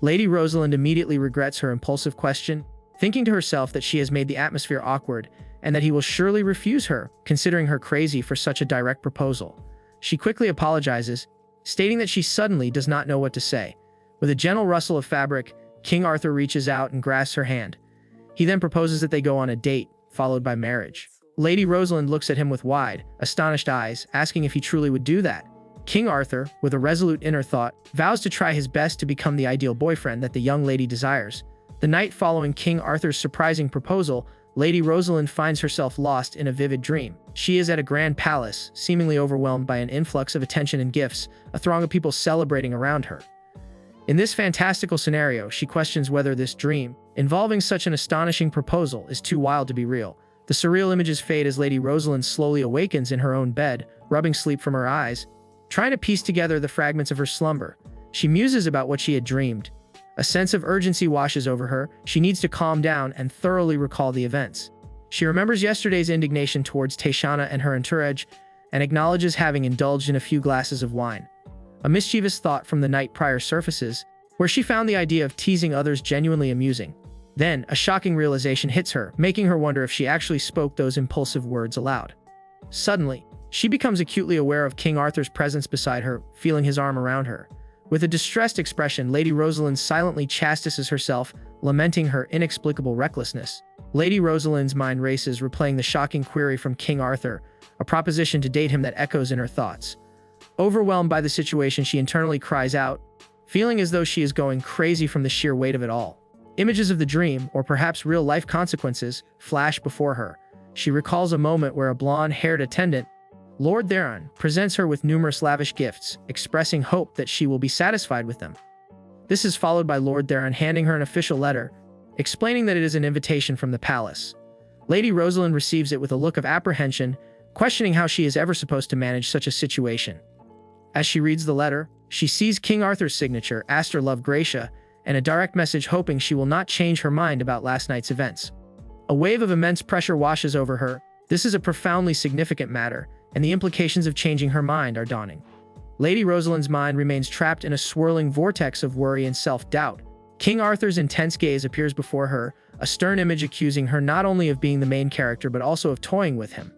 Lady Rosalind immediately regrets her impulsive question, thinking to herself that she has made the atmosphere awkward and that he will surely refuse her, considering her crazy for such a direct proposal. She quickly apologizes, stating that she suddenly does not know what to say. With a gentle rustle of fabric, King Arthur reaches out and grasps her hand. He then proposes that they go on a date, followed by marriage. Lady Rosalind looks at him with wide, astonished eyes, asking if he truly would do that. King Arthur, with a resolute inner thought, vows to try his best to become the ideal boyfriend that the young lady desires. The night following King Arthur's surprising proposal, Lady Rosalind finds herself lost in a vivid dream. She is at a grand palace, seemingly overwhelmed by an influx of attention and gifts, a throng of people celebrating around her. In this fantastical scenario, she questions whether this dream, involving such an astonishing proposal, is too wild to be real. The surreal images fade as Lady Rosalind slowly awakens in her own bed, rubbing sleep from her eyes. Trying to piece together the fragments of her slumber, she muses about what she had dreamed. A sense of urgency washes over her. She needs to calm down and thoroughly recall the events. She remembers yesterday's indignation towards Taishana and her entourage, and acknowledges having indulged in a few glasses of wine. A mischievous thought from the night prior surfaces, where she found the idea of teasing others genuinely amusing. Then, a shocking realization hits her, making her wonder if she actually spoke those impulsive words aloud. Suddenly, she becomes acutely aware of King Arthur's presence beside her, feeling his arm around her. With a distressed expression, Lady Rosalind silently chastises herself, lamenting her inexplicable recklessness. Lady Rosalind's mind races, replaying the shocking query from King Arthur, a proposition to date him that echoes in her thoughts. Overwhelmed by the situation, she internally cries out, feeling as though she is going crazy from the sheer weight of it all. Images of the dream, or perhaps real-life consequences, flash before her. She recalls a moment where a blonde-haired attendant, Lord Theron, presents her with numerous lavish gifts, expressing hope that she will be satisfied with them. This is followed by Lord Theron handing her an official letter, explaining that it is an invitation from the palace. Lady Rosalind receives it with a look of apprehension, questioning how she is ever supposed to manage such a situation. As she reads the letter, she sees King Arthur's signature, Aster Love Gracia, and a direct message hoping she will not change her mind about last night's events. A wave of immense pressure washes over her. This is a profoundly significant matter, and the implications of changing her mind are daunting. Lady Rosalind's mind remains trapped in a swirling vortex of worry and self-doubt. King Arthur's intense gaze appears before her, a stern image accusing her not only of being the main character but also of toying with him.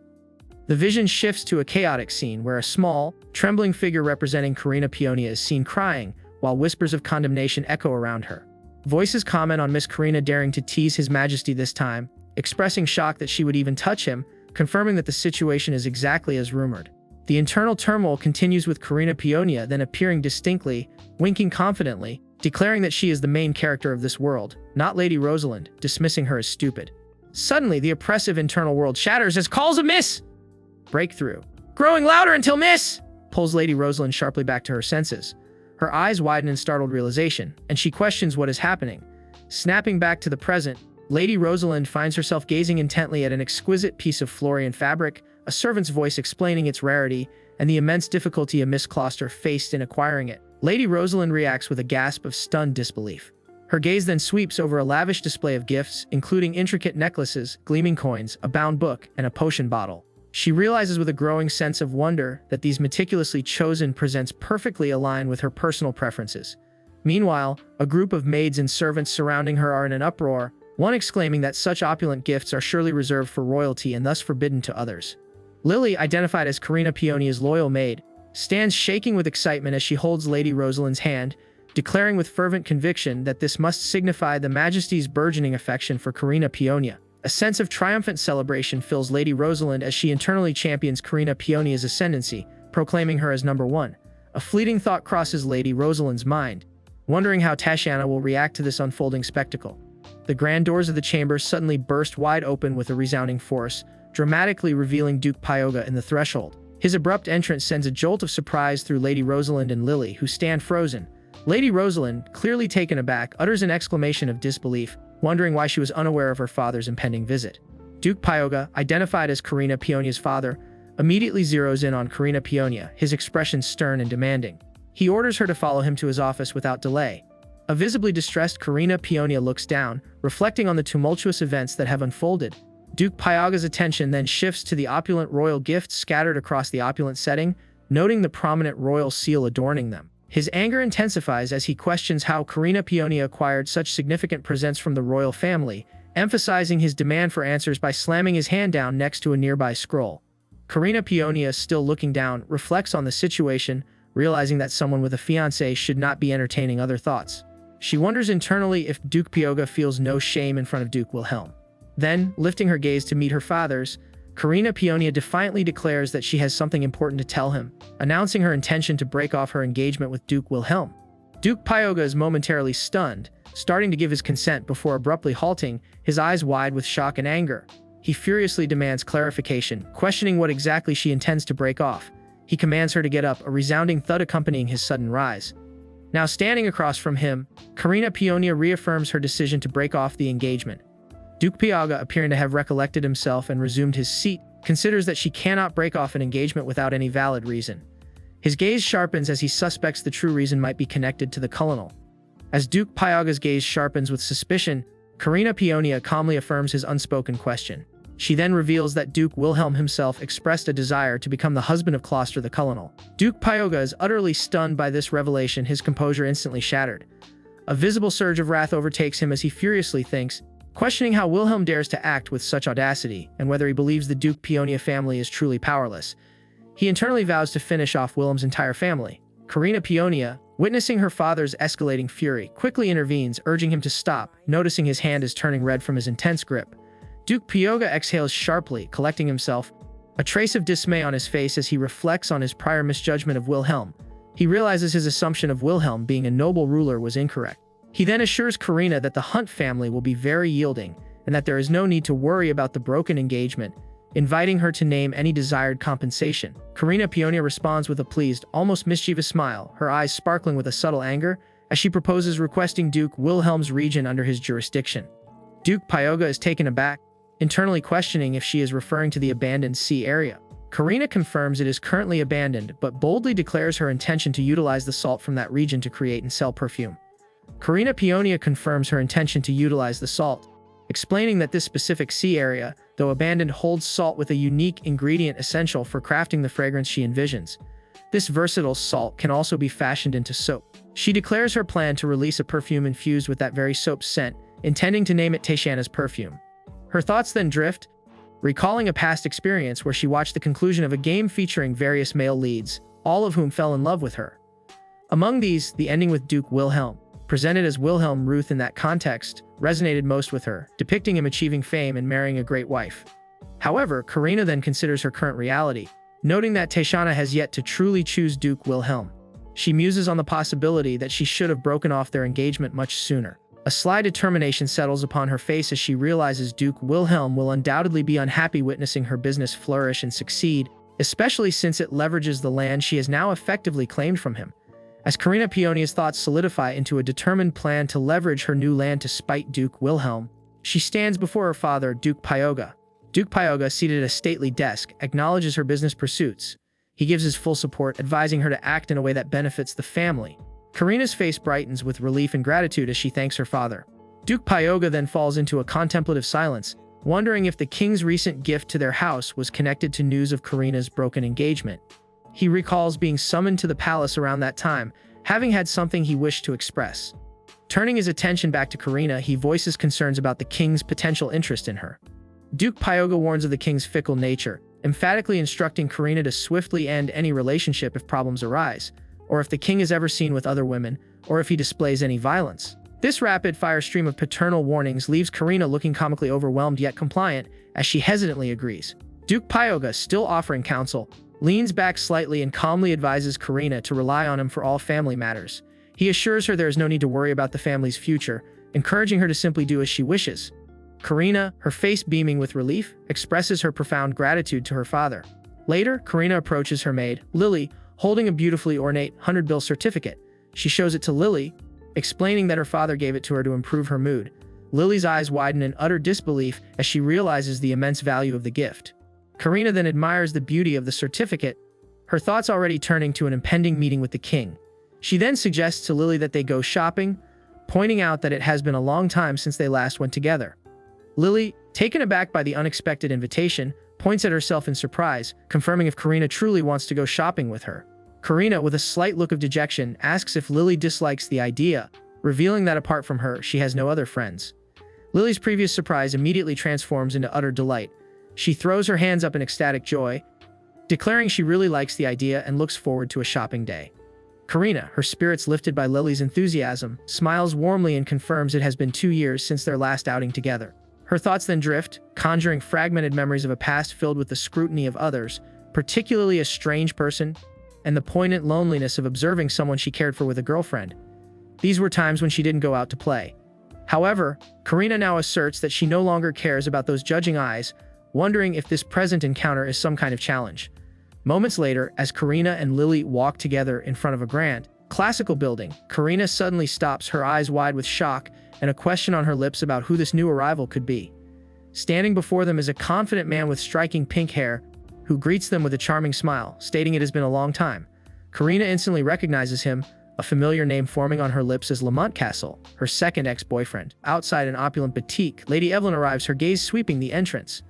The vision shifts to a chaotic scene where a small, trembling figure representing Karina Peonia is seen crying, while whispers of condemnation echo around her. Voices comment on Miss Karina daring to tease His Majesty this time, expressing shock that she would even touch him, confirming that the situation is exactly as rumored. The internal turmoil continues with Karina Peonia then appearing distinctly, winking confidently, declaring that she is the main character of this world, not Lady Rosalind, dismissing her as stupid. Suddenly, the oppressive internal world shatters as calls of Miss! Breakthrough. Growing louder until Miss! Pulls Lady Rosalind sharply back to her senses. Her eyes widen in startled realization, and she questions what is happening. Snapping back to the present, Lady Rosalind finds herself gazing intently at an exquisite piece of Florian fabric, a servant's voice explaining its rarity, and the immense difficulty a Miss Closter faced in acquiring it. Lady Rosalind reacts with a gasp of stunned disbelief. Her gaze then sweeps over a lavish display of gifts, including intricate necklaces, gleaming coins, a bound book, and a potion bottle. She realizes with a growing sense of wonder that these meticulously chosen presents perfectly align with her personal preferences. Meanwhile, a group of maids and servants surrounding her are in an uproar, one exclaiming that such opulent gifts are surely reserved for royalty and thus forbidden to others. Lily, identified as Karina Peonia's loyal maid, stands shaking with excitement as she holds Lady Rosalind's hand, declaring with fervent conviction that this must signify the Majesty's burgeoning affection for Karina Peonia. A sense of triumphant celebration fills Lady Rosalind as she internally champions Karina Peonia's ascendancy, proclaiming her as number one. A fleeting thought crosses Lady Rosalind's mind, wondering how Taishana will react to this unfolding spectacle. The grand doors of the chamber suddenly burst wide open with a resounding force, dramatically revealing Duke Pyoga in the threshold. His abrupt entrance sends a jolt of surprise through Lady Rosalind and Lily, who stand frozen. Lady Rosalind, clearly taken aback, utters an exclamation of disbelief, wondering why she was unaware of her father's impending visit. Duke Pyoga, identified as Karina Peonia's father, immediately zeroes in on Karina Peonia, his expression stern and demanding. He orders her to follow him to his office without delay. A visibly distressed Karina Peonia looks down, reflecting on the tumultuous events that have unfolded. Duke Pyoga's attention then shifts to the opulent royal gifts scattered across the opulent setting, noting the prominent royal seal adorning them. His anger intensifies as he questions how Karina Peonia acquired such significant presents from the royal family, emphasizing his demand for answers by slamming his hand down next to a nearby scroll. Karina Peonia, still looking down, reflects on the situation, realizing that someone with a fiancé should not be entertaining other thoughts. She wonders internally if Duke Pyoga feels no shame in front of Duke Wilhelm. Then, lifting her gaze to meet her father's, Karina Peonia defiantly declares that she has something important to tell him, announcing her intention to break off her engagement with Duke Wilhelm. Duke Pyoga is momentarily stunned, starting to give his consent before abruptly halting, his eyes wide with shock and anger. He furiously demands clarification, questioning what exactly she intends to break off. He commands her to get up, a resounding thud accompanying his sudden rise. Now standing across from him, Karina Peonia reaffirms her decision to break off the engagement. Duke Pyoga, appearing to have recollected himself and resumed his seat, considers that she cannot break off an engagement without any valid reason. His gaze sharpens as he suspects the true reason might be connected to the colonel. As Duke Pyoga's gaze sharpens with suspicion, Karina Peonia calmly affirms his unspoken question. She then reveals that Duke Wilhelm himself expressed a desire to become the husband of Kloster the colonel. Duke Pyoga is utterly stunned by this revelation, his composure instantly shattered. A visible surge of wrath overtakes him as he furiously thinks, questioning how Wilhelm dares to act with such audacity, and whether he believes the Duke Peonia family is truly powerless. He internally vows to finish off Wilhelm's entire family. Karina Peonia, witnessing her father's escalating fury, quickly intervenes, urging him to stop, noticing his hand is turning red from his intense grip. Duke Pyoga exhales sharply, collecting himself, a trace of dismay on his face as he reflects on his prior misjudgment of Wilhelm. He realizes his assumption of Wilhelm being a noble ruler was incorrect. He then assures Karina that the Hunt family will be very yielding, and that there is no need to worry about the broken engagement, inviting her to name any desired compensation. Karina Peonia responds with a pleased, almost mischievous smile, her eyes sparkling with a subtle anger, as she proposes requesting Duke Wilhelm's region under his jurisdiction. Duke Pyoga is taken aback, internally questioning if she is referring to the abandoned sea area. Karina confirms it is currently abandoned, but boldly declares her intention to utilize the salt from that region to create and sell perfume. Karina Peonia confirms her intention to utilize the salt, explaining that this specific sea area, though abandoned, holds salt with a unique ingredient essential for crafting the fragrance she envisions. This versatile salt can also be fashioned into soap. She declares her plan to release a perfume infused with that very soap's scent, intending to name it Taishana's perfume. Her thoughts then drift, recalling a past experience where she watched the conclusion of a game featuring various male leads, all of whom fell in love with her. Among these, the ending with Duke Wilhelm, presented as Wilhelm Ruth in that context, resonated most with her, depicting him achieving fame and marrying a great wife. However, Karina then considers her current reality, noting that Taishana has yet to truly choose Duke Wilhelm. She muses on the possibility that she should have broken off their engagement much sooner. A sly determination settles upon her face as she realizes Duke Wilhelm will undoubtedly be unhappy witnessing her business flourish and succeed, especially since it leverages the land she has now effectively claimed from him. As Karina Peonia's thoughts solidify into a determined plan to leverage her new land to spite Duke Wilhelm, she stands before her father, Duke Pyoga. Duke Pyoga, seated at a stately desk, acknowledges her business pursuits. He gives his full support, advising her to act in a way that benefits the family. Karina's face brightens with relief and gratitude as she thanks her father. Duke Pyoga then falls into a contemplative silence, wondering if the king's recent gift to their house was connected to news of Karina's broken engagement. He recalls being summoned to the palace around that time, having had something he wished to express. Turning his attention back to Karina, he voices concerns about the king's potential interest in her. Duke Pyoga warns of the king's fickle nature, emphatically instructing Karina to swiftly end any relationship if problems arise, or if the king is ever seen with other women, or if he displays any violence. This rapid-fire stream of paternal warnings leaves Karina looking comically overwhelmed yet compliant, as she hesitantly agrees. Duke Pyoga, still offering counsel, leans back slightly and calmly advises Karina to rely on him for all family matters. He assures her there is no need to worry about the family's future, encouraging her to simply do as she wishes. Karina, her face beaming with relief, expresses her profound gratitude to her father. Later, Karina approaches her maid, Lily, holding a beautifully ornate 100-bill certificate. She shows it to Lily, explaining that her father gave it to her to improve her mood. Lily's eyes widen in utter disbelief as she realizes the immense value of the gift. Karina then admires the beauty of the certificate, her thoughts already turning to an impending meeting with the king. She then suggests to Lily that they go shopping, pointing out that it has been a long time since they last went together. Lily, taken aback by the unexpected invitation, points at herself in surprise, confirming if Karina truly wants to go shopping with her. Karina, with a slight look of dejection, asks if Lily dislikes the idea, revealing that apart from her, she has no other friends. Lily's previous surprise immediately transforms into utter delight. She throws her hands up in ecstatic joy, declaring she really likes the idea and looks forward to a shopping day. Karina, her spirits lifted by Lily's enthusiasm, smiles warmly and confirms it has been 2 years since their last outing together. Her thoughts then drift, conjuring fragmented memories of a past filled with the scrutiny of others, particularly a strange person, and the poignant loneliness of observing someone she cared for with a girlfriend. These were times when she didn't go out to play. However, Karina now asserts that she no longer cares about those judging eyes, wondering if this present encounter is some kind of challenge. Moments later, as Karina and Lily walk together in front of a grand, classical building, Karina suddenly stops, her eyes wide with shock and a question on her lips about who this new arrival could be. Standing before them is a confident man with striking pink hair, who greets them with a charming smile, stating it has been a long time. Karina instantly recognizes him, a familiar name forming on her lips as Lamont Castle, her second ex-boyfriend. Outside an opulent boutique, Lady Evelyn arrives, her gaze sweeping the entrance.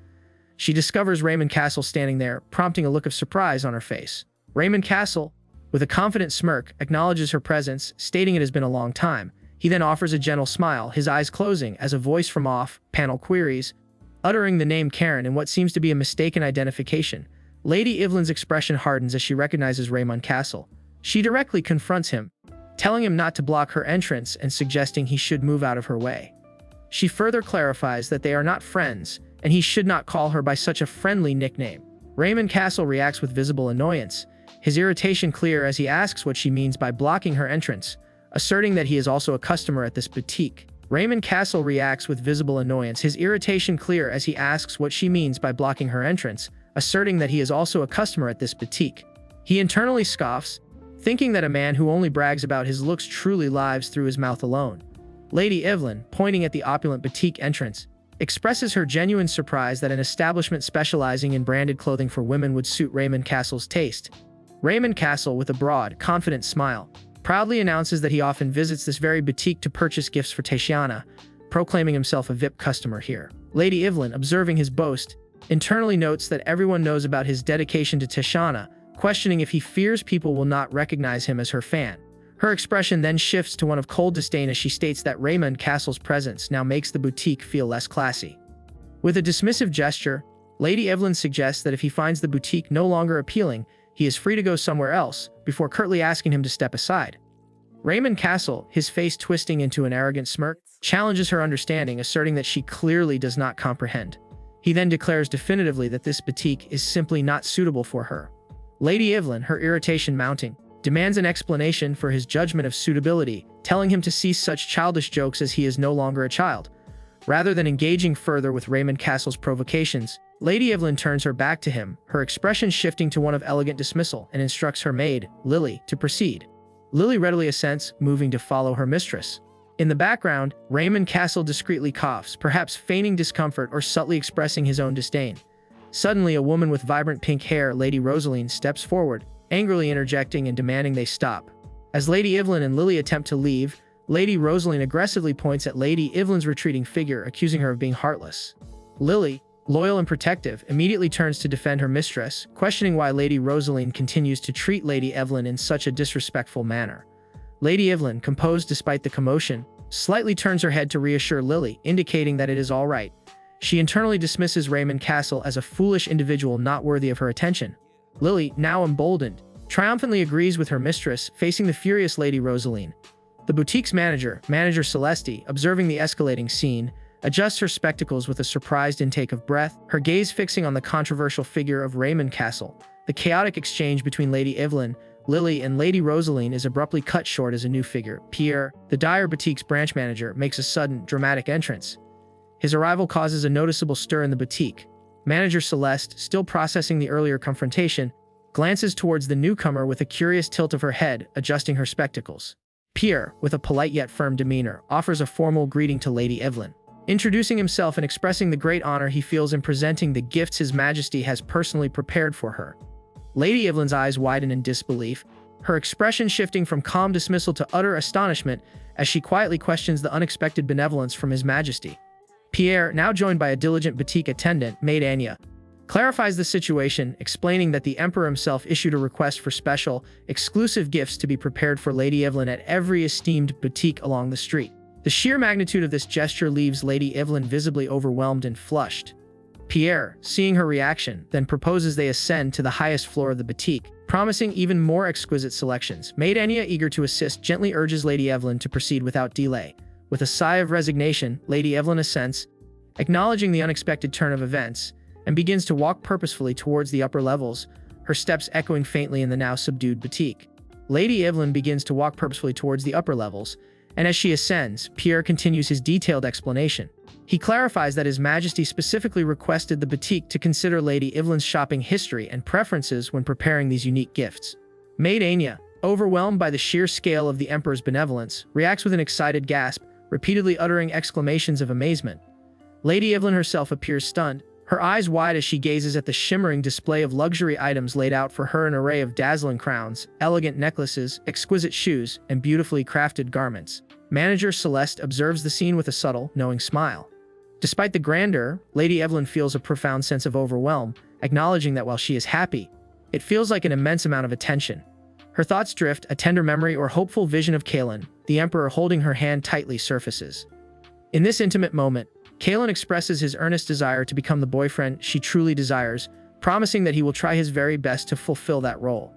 She discovers Raymond Castle standing there, prompting a look of surprise on her face. Raymond Castle, with a confident smirk, acknowledges her presence, stating it has been a long time. He then offers a gentle smile, his eyes closing, as a voice from off-panel queries, uttering the name Karen in what seems to be a mistaken identification. Lady Evelyn's expression hardens as she recognizes Raymond Castle. She directly confronts him, telling him not to block her entrance and suggesting he should move out of her way. She further clarifies that they are not friends, and he should not call her by such a friendly nickname. Raymond Castle reacts with visible annoyance, his irritation clear as he asks what she means by blocking her entrance, asserting that he is also a customer at this boutique. Raymond Castle reacts with visible annoyance, his irritation clear as he asks what she means by blocking her entrance, asserting that he is also a customer at this boutique. He internally scoffs, thinking that a man who only brags about his looks truly lives through his mouth alone. Lady Evelyn, pointing at the opulent boutique entrance, expresses her genuine surprise that an establishment specializing in branded clothing for women would suit Raymond Castle's taste. Raymond Castle, with a broad, confident smile, proudly announces that he often visits this very boutique to purchase gifts for Tatiana, proclaiming himself a VIP customer here. Lady Evelyn, observing his boast, internally notes that everyone knows about his dedication to Tatiana, questioning if he fears people will not recognize him as her fan. Her expression then shifts to one of cold disdain as she states that Raymond Castle's presence now makes the boutique feel less classy. With a dismissive gesture, Lady Evelyn suggests that if he finds the boutique no longer appealing, he is free to go somewhere else, before curtly asking him to step aside. Raymond Castle, his face twisting into an arrogant smirk, challenges her understanding, asserting that she clearly does not comprehend. He then declares definitively that this boutique is simply not suitable for her. Lady Evelyn, her irritation mounting, demands an explanation for his judgment of suitability, telling him to cease such childish jokes as he is no longer a child. Rather than engaging further with Raymond Castle's provocations, Lady Evelyn turns her back to him, her expression shifting to one of elegant dismissal, and instructs her maid, Lily, to proceed. Lily readily assents, moving to follow her mistress. In the background, Raymond Castle discreetly coughs, perhaps feigning discomfort or subtly expressing his own disdain. Suddenly, a woman with vibrant pink hair, Lady Rosaline, steps forward, angrily interjecting and demanding they stop. As Lady Evelyn and Lily attempt to leave, Lady Rosaline aggressively points at Lady Evelyn's retreating figure, accusing her of being heartless. Lily, loyal and protective, immediately turns to defend her mistress, questioning why Lady Rosaline continues to treat Lady Evelyn in such a disrespectful manner. Lady Evelyn, composed despite the commotion, slightly turns her head to reassure Lily, indicating that it is all right. She internally dismisses Raymond Castle as a foolish individual not worthy of her attention. Lily, now emboldened, triumphantly agrees with her mistress, facing the furious Lady Rosaline. The boutique's manager, Manager Celeste, observing the escalating scene, adjusts her spectacles with a surprised intake of breath, her gaze fixing on the controversial figure of Raymond Castle. The chaotic exchange between Lady Evelyn, Lily, and Lady Rosaline is abruptly cut short as a new figure, Pierre, the Dyer Boutique's branch manager, makes a sudden, dramatic entrance. His arrival causes a noticeable stir in the boutique. Manager Celeste, still processing the earlier confrontation, glances towards the newcomer with a curious tilt of her head, adjusting her spectacles. Pierre, with a polite yet firm demeanor, offers a formal greeting to Lady Evelyn, introducing himself and expressing the great honor he feels in presenting the gifts His Majesty has personally prepared for her. Lady Evelyn's eyes widen in disbelief, her expression shifting from calm dismissal to utter astonishment as she quietly questions the unexpected benevolence from His Majesty. Pierre, now joined by a diligent boutique attendant, Maid Anya, clarifies the situation, explaining that the Emperor himself issued a request for special, exclusive gifts to be prepared for Lady Evelyn at every esteemed boutique along the street. The sheer magnitude of this gesture leaves Lady Evelyn visibly overwhelmed and flushed. Pierre, seeing her reaction, then proposes they ascend to the highest floor of the boutique, promising even more exquisite selections. Maid Anya, eager to assist, gently urges Lady Evelyn to proceed without delay. With a sigh of resignation, Lady Evelyn assents, acknowledging the unexpected turn of events, and begins to walk purposefully towards the upper levels, her steps echoing faintly in the now subdued boutique. Lady Evelyn begins to walk purposefully towards the upper levels, and as she ascends, Pierre continues his detailed explanation. He clarifies that His Majesty specifically requested the boutique to consider Lady Evelyn's shopping history and preferences when preparing these unique gifts. Maid Anya, overwhelmed by the sheer scale of the Emperor's benevolence, reacts with an excited gasp, repeatedly uttering exclamations of amazement. Lady Evelyn herself appears stunned, her eyes wide as she gazes at the shimmering display of luxury items laid out for her, an array of dazzling crowns, elegant necklaces, exquisite shoes, and beautifully crafted garments. Manager Celeste observes the scene with a subtle, knowing smile. Despite the grandeur, Lady Evelyn feels a profound sense of overwhelm, acknowledging that while she is happy, it feels like an immense amount of attention. Her thoughts drift, a tender memory or hopeful vision of Kalin, the Emperor holding her hand tightly, surfaces. In this intimate moment, Kalin expresses his earnest desire to become the boyfriend she truly desires, promising that he will try his very best to fulfill that role.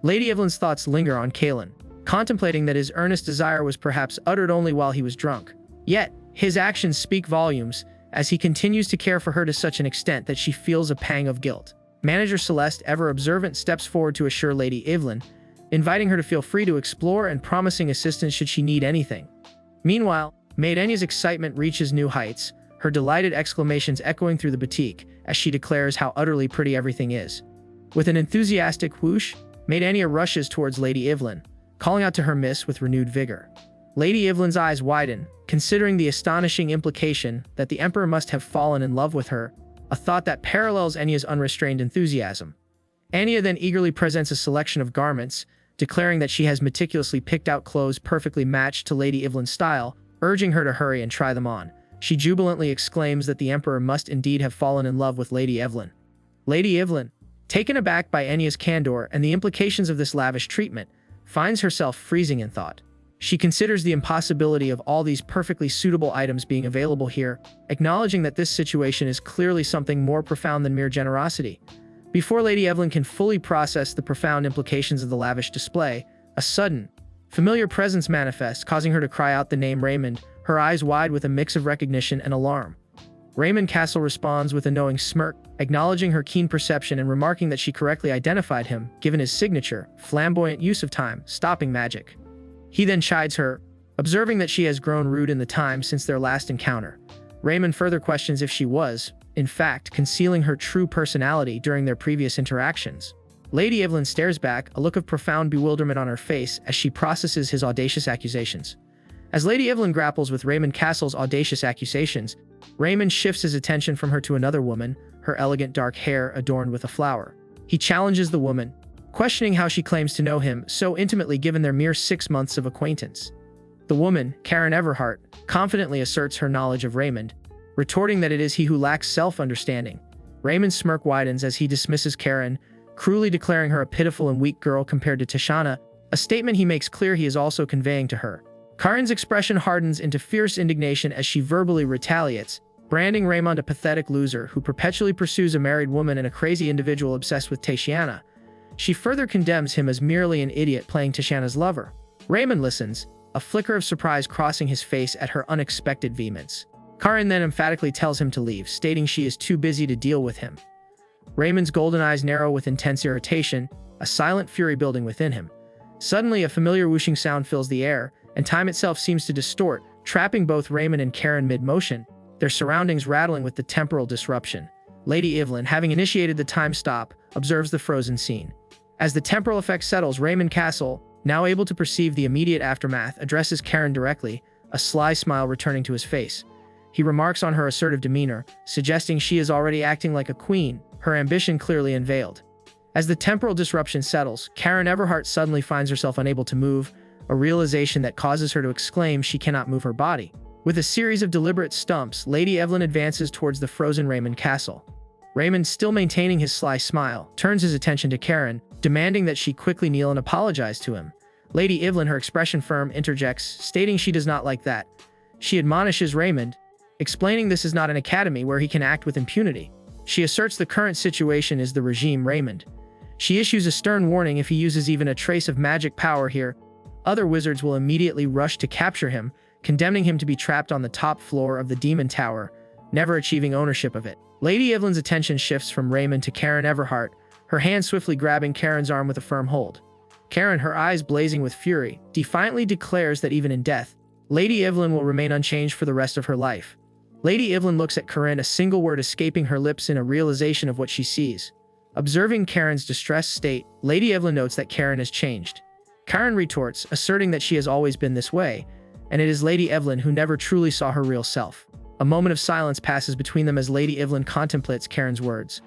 Lady Evelyn's thoughts linger on Kalin, contemplating that his earnest desire was perhaps uttered only while he was drunk. Yet, his actions speak volumes, as he continues to care for her to such an extent that she feels a pang of guilt. Manager Celeste, ever observant, steps forward to assure Lady Evelyn, inviting her to feel free to explore and promising assistance should she need anything. Meanwhile, Maid Anya's excitement reaches new heights, her delighted exclamations echoing through the boutique as she declares how utterly pretty everything is. With an enthusiastic whoosh, Maid Anya rushes towards Lady Evelyn, calling out to her miss with renewed vigor. Lady Evelyn's eyes widen, considering the astonishing implication that the Emperor must have fallen in love with her, a thought that parallels Anya's unrestrained enthusiasm. Anya then eagerly presents a selection of garments, declaring that she has meticulously picked out clothes perfectly matched to Lady Evelyn's style, urging her to hurry and try them on. She jubilantly exclaims that the Emperor must indeed have fallen in love with Lady Evelyn. Lady Evelyn, taken aback by Anya's candor and the implications of this lavish treatment, finds herself freezing in thought. She considers the impossibility of all these perfectly suitable items being available here, acknowledging that this situation is clearly something more profound than mere generosity. Before Lady Evelyn can fully process the profound implications of the lavish display, a sudden, familiar presence manifests, causing her to cry out the name Raymond, her eyes wide with a mix of recognition and alarm. Raymond Castle responds with a knowing smirk, acknowledging her keen perception and remarking that she correctly identified him, given his signature, flamboyant use of time, stopping magic. He then chides her, observing that she has grown rude in the time since their last encounter. Raymond further questions if she was, in fact, concealing her true personality during their previous interactions. Lady Evelyn stares back, a look of profound bewilderment on her face as she processes his audacious accusations. As Lady Evelyn grapples with Raymond Castle's audacious accusations, Raymond shifts his attention from her to another woman, her elegant dark hair adorned with a flower. He challenges the woman, questioning how she claims to know him so intimately given their mere 6 months of acquaintance. The woman, Karen Everhart, confidently asserts her knowledge of Raymond, retorting that it is he who lacks self-understanding. Raymond's smirk widens as he dismisses Karen, cruelly declaring her a pitiful and weak girl compared to Tishana, a statement he makes clear he is also conveying to her. Karen's expression hardens into fierce indignation as she verbally retaliates, branding Raymond a pathetic loser who perpetually pursues a married woman and a crazy individual obsessed with Tatiana. She further condemns him as merely an idiot playing Tatiana's lover. Raymond listens, a flicker of surprise crossing his face at her unexpected vehemence. Karen then emphatically tells him to leave, stating she is too busy to deal with him. Raymond's golden eyes narrow with intense irritation, a silent fury building within him. Suddenly, a familiar whooshing sound fills the air, and time itself seems to distort, trapping both Raymond and Karen mid-motion, their surroundings rattling with the temporal disruption. Lady Evelyn, having initiated the time stop, observes the frozen scene. As the temporal effect settles, Raymond Castle, now able to perceive the immediate aftermath, addresses Karen directly, a sly smile returning to his face. He remarks on her assertive demeanor, suggesting she is already acting like a queen, her ambition clearly unveiled. As the temporal disruption settles, Karen Everhart suddenly finds herself unable to move, a realization that causes her to exclaim she cannot move her body. With a series of deliberate stumps, Lady Evelyn advances towards the frozen Raymond Castle. Raymond, still maintaining his sly smile, turns his attention to Karen, demanding that she quickly kneel and apologize to him. Lady Evelyn, her expression firm, interjects, stating she does not like that. She admonishes Raymond, explaining this is not an academy where he can act with impunity. She asserts the current situation is the regime Raymond. She issues a stern warning if he uses even a trace of magic power here, other wizards will immediately rush to capture him, condemning him to be trapped on the top floor of the Demon Tower, never achieving ownership of it. Lady Evelyn's attention shifts from Raymond to Karen Everhart, her hand swiftly grabbing Karen's arm with a firm hold. Karen, her eyes blazing with fury, defiantly declares that even in death, Lady Evelyn will remain unchanged for the rest of her life. Lady Evelyn looks at Karen, a single word escaping her lips in a realization of what she sees. Observing Karen's distressed state, Lady Evelyn notes that Karen has changed. Karen retorts, asserting that she has always been this way, and it is Lady Evelyn who never truly saw her real self. A moment of silence passes between them as Lady Evelyn contemplates Karen's words.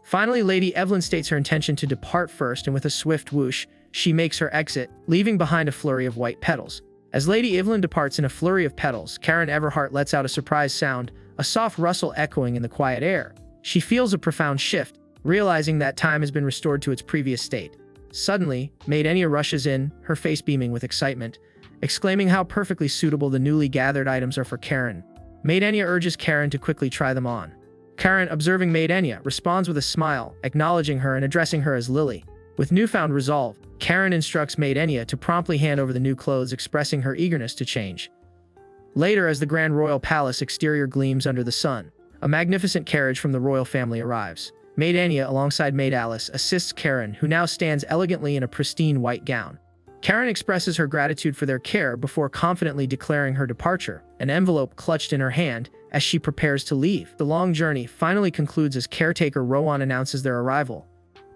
Finally, Lady Evelyn states her intention to depart first, and with a swift whoosh, she makes her exit, leaving behind a flurry of white petals. As Lady Evelyn departs in a flurry of petals, Karen Everhart lets out a surprised sound, a soft rustle echoing in the quiet air. She feels a profound shift, realizing that time has been restored to its previous state. Suddenly, Maid Enya rushes in, her face beaming with excitement, exclaiming how perfectly suitable the newly gathered items are for Karen. Maid Enya urges Karen to quickly try them on. Karen, observing Maid Enya, responds with a smile, acknowledging her and addressing her as Lily. With newfound resolve, Karen instructs Maid Enya to promptly hand over the new clothes, expressing her eagerness to change. Later, as the Grand Royal Palace exterior gleams under the sun, a magnificent carriage from the royal family arrives. Maid Enya, alongside Maid Alice, assists Karen, who now stands elegantly in a pristine white gown. Karen expresses her gratitude for their care before confidently declaring her departure, an envelope clutched in her hand as she prepares to leave. The long journey finally concludes as caretaker Rowan announces their arrival.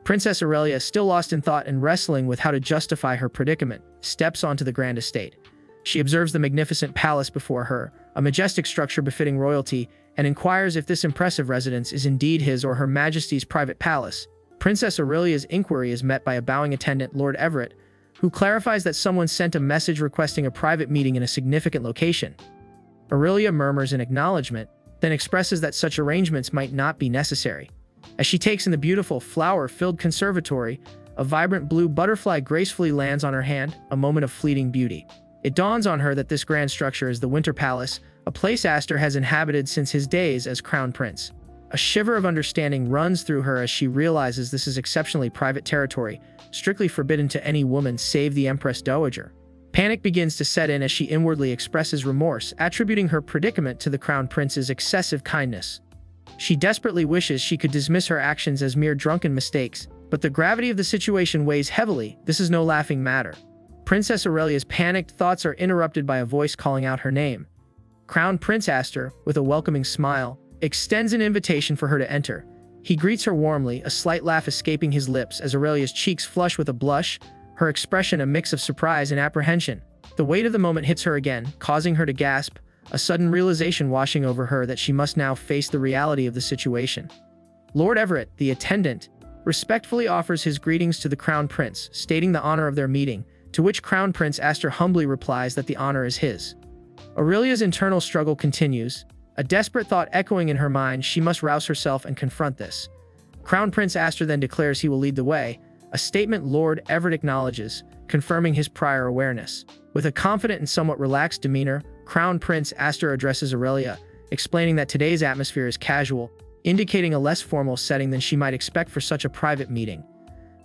Princess Aurelia, still lost in thought and wrestling with how to justify her predicament, steps onto the grand estate. She observes the magnificent palace before her, a majestic structure befitting royalty, and inquires if this impressive residence is indeed his or her Majesty's private palace. Princess Aurelia's inquiry is met by a bowing attendant, Lord Everett, who clarifies that someone sent a message requesting a private meeting in a significant location. Aurelia murmurs in acknowledgement, then expresses that such arrangements might not be necessary. As she takes in the beautiful, flower-filled conservatory, a vibrant blue butterfly gracefully lands on her hand, a moment of fleeting beauty. It dawns on her that this grand structure is the Winter Palace, a place Aster has inhabited since his days as Crown Prince. A shiver of understanding runs through her as she realizes this is exceptionally private territory, strictly forbidden to any woman save the Empress Dowager. Panic begins to set in as she inwardly expresses remorse, attributing her predicament to the Crown Prince's excessive kindness. She desperately wishes she could dismiss her actions as mere drunken mistakes, but the gravity of the situation weighs heavily. This is no laughing matter. Princess Aurelia's panicked thoughts are interrupted by a voice calling out her name. Crown Prince Aster, with a welcoming smile, extends an invitation for her to enter. He greets her warmly, a slight laugh escaping his lips as Aurelia's cheeks flush with a blush, her expression a mix of surprise and apprehension. The weight of the moment hits her again, causing her to gasp, a sudden realization washing over her that she must now face the reality of the situation. Lord Everett, the attendant, respectfully offers his greetings to the Crown Prince, stating the honor of their meeting, to which Crown Prince Aster humbly replies that the honor is his. Aurelia's internal struggle continues, a desperate thought echoing in her mind. She must rouse herself and confront this. Crown Prince Aster then declares he will lead the way, a statement Lord Everett acknowledges, confirming his prior awareness. With a confident and somewhat relaxed demeanor, Crown Prince Aster addresses Aurelia, explaining that today's atmosphere is casual, indicating a less formal setting than she might expect for such a private meeting.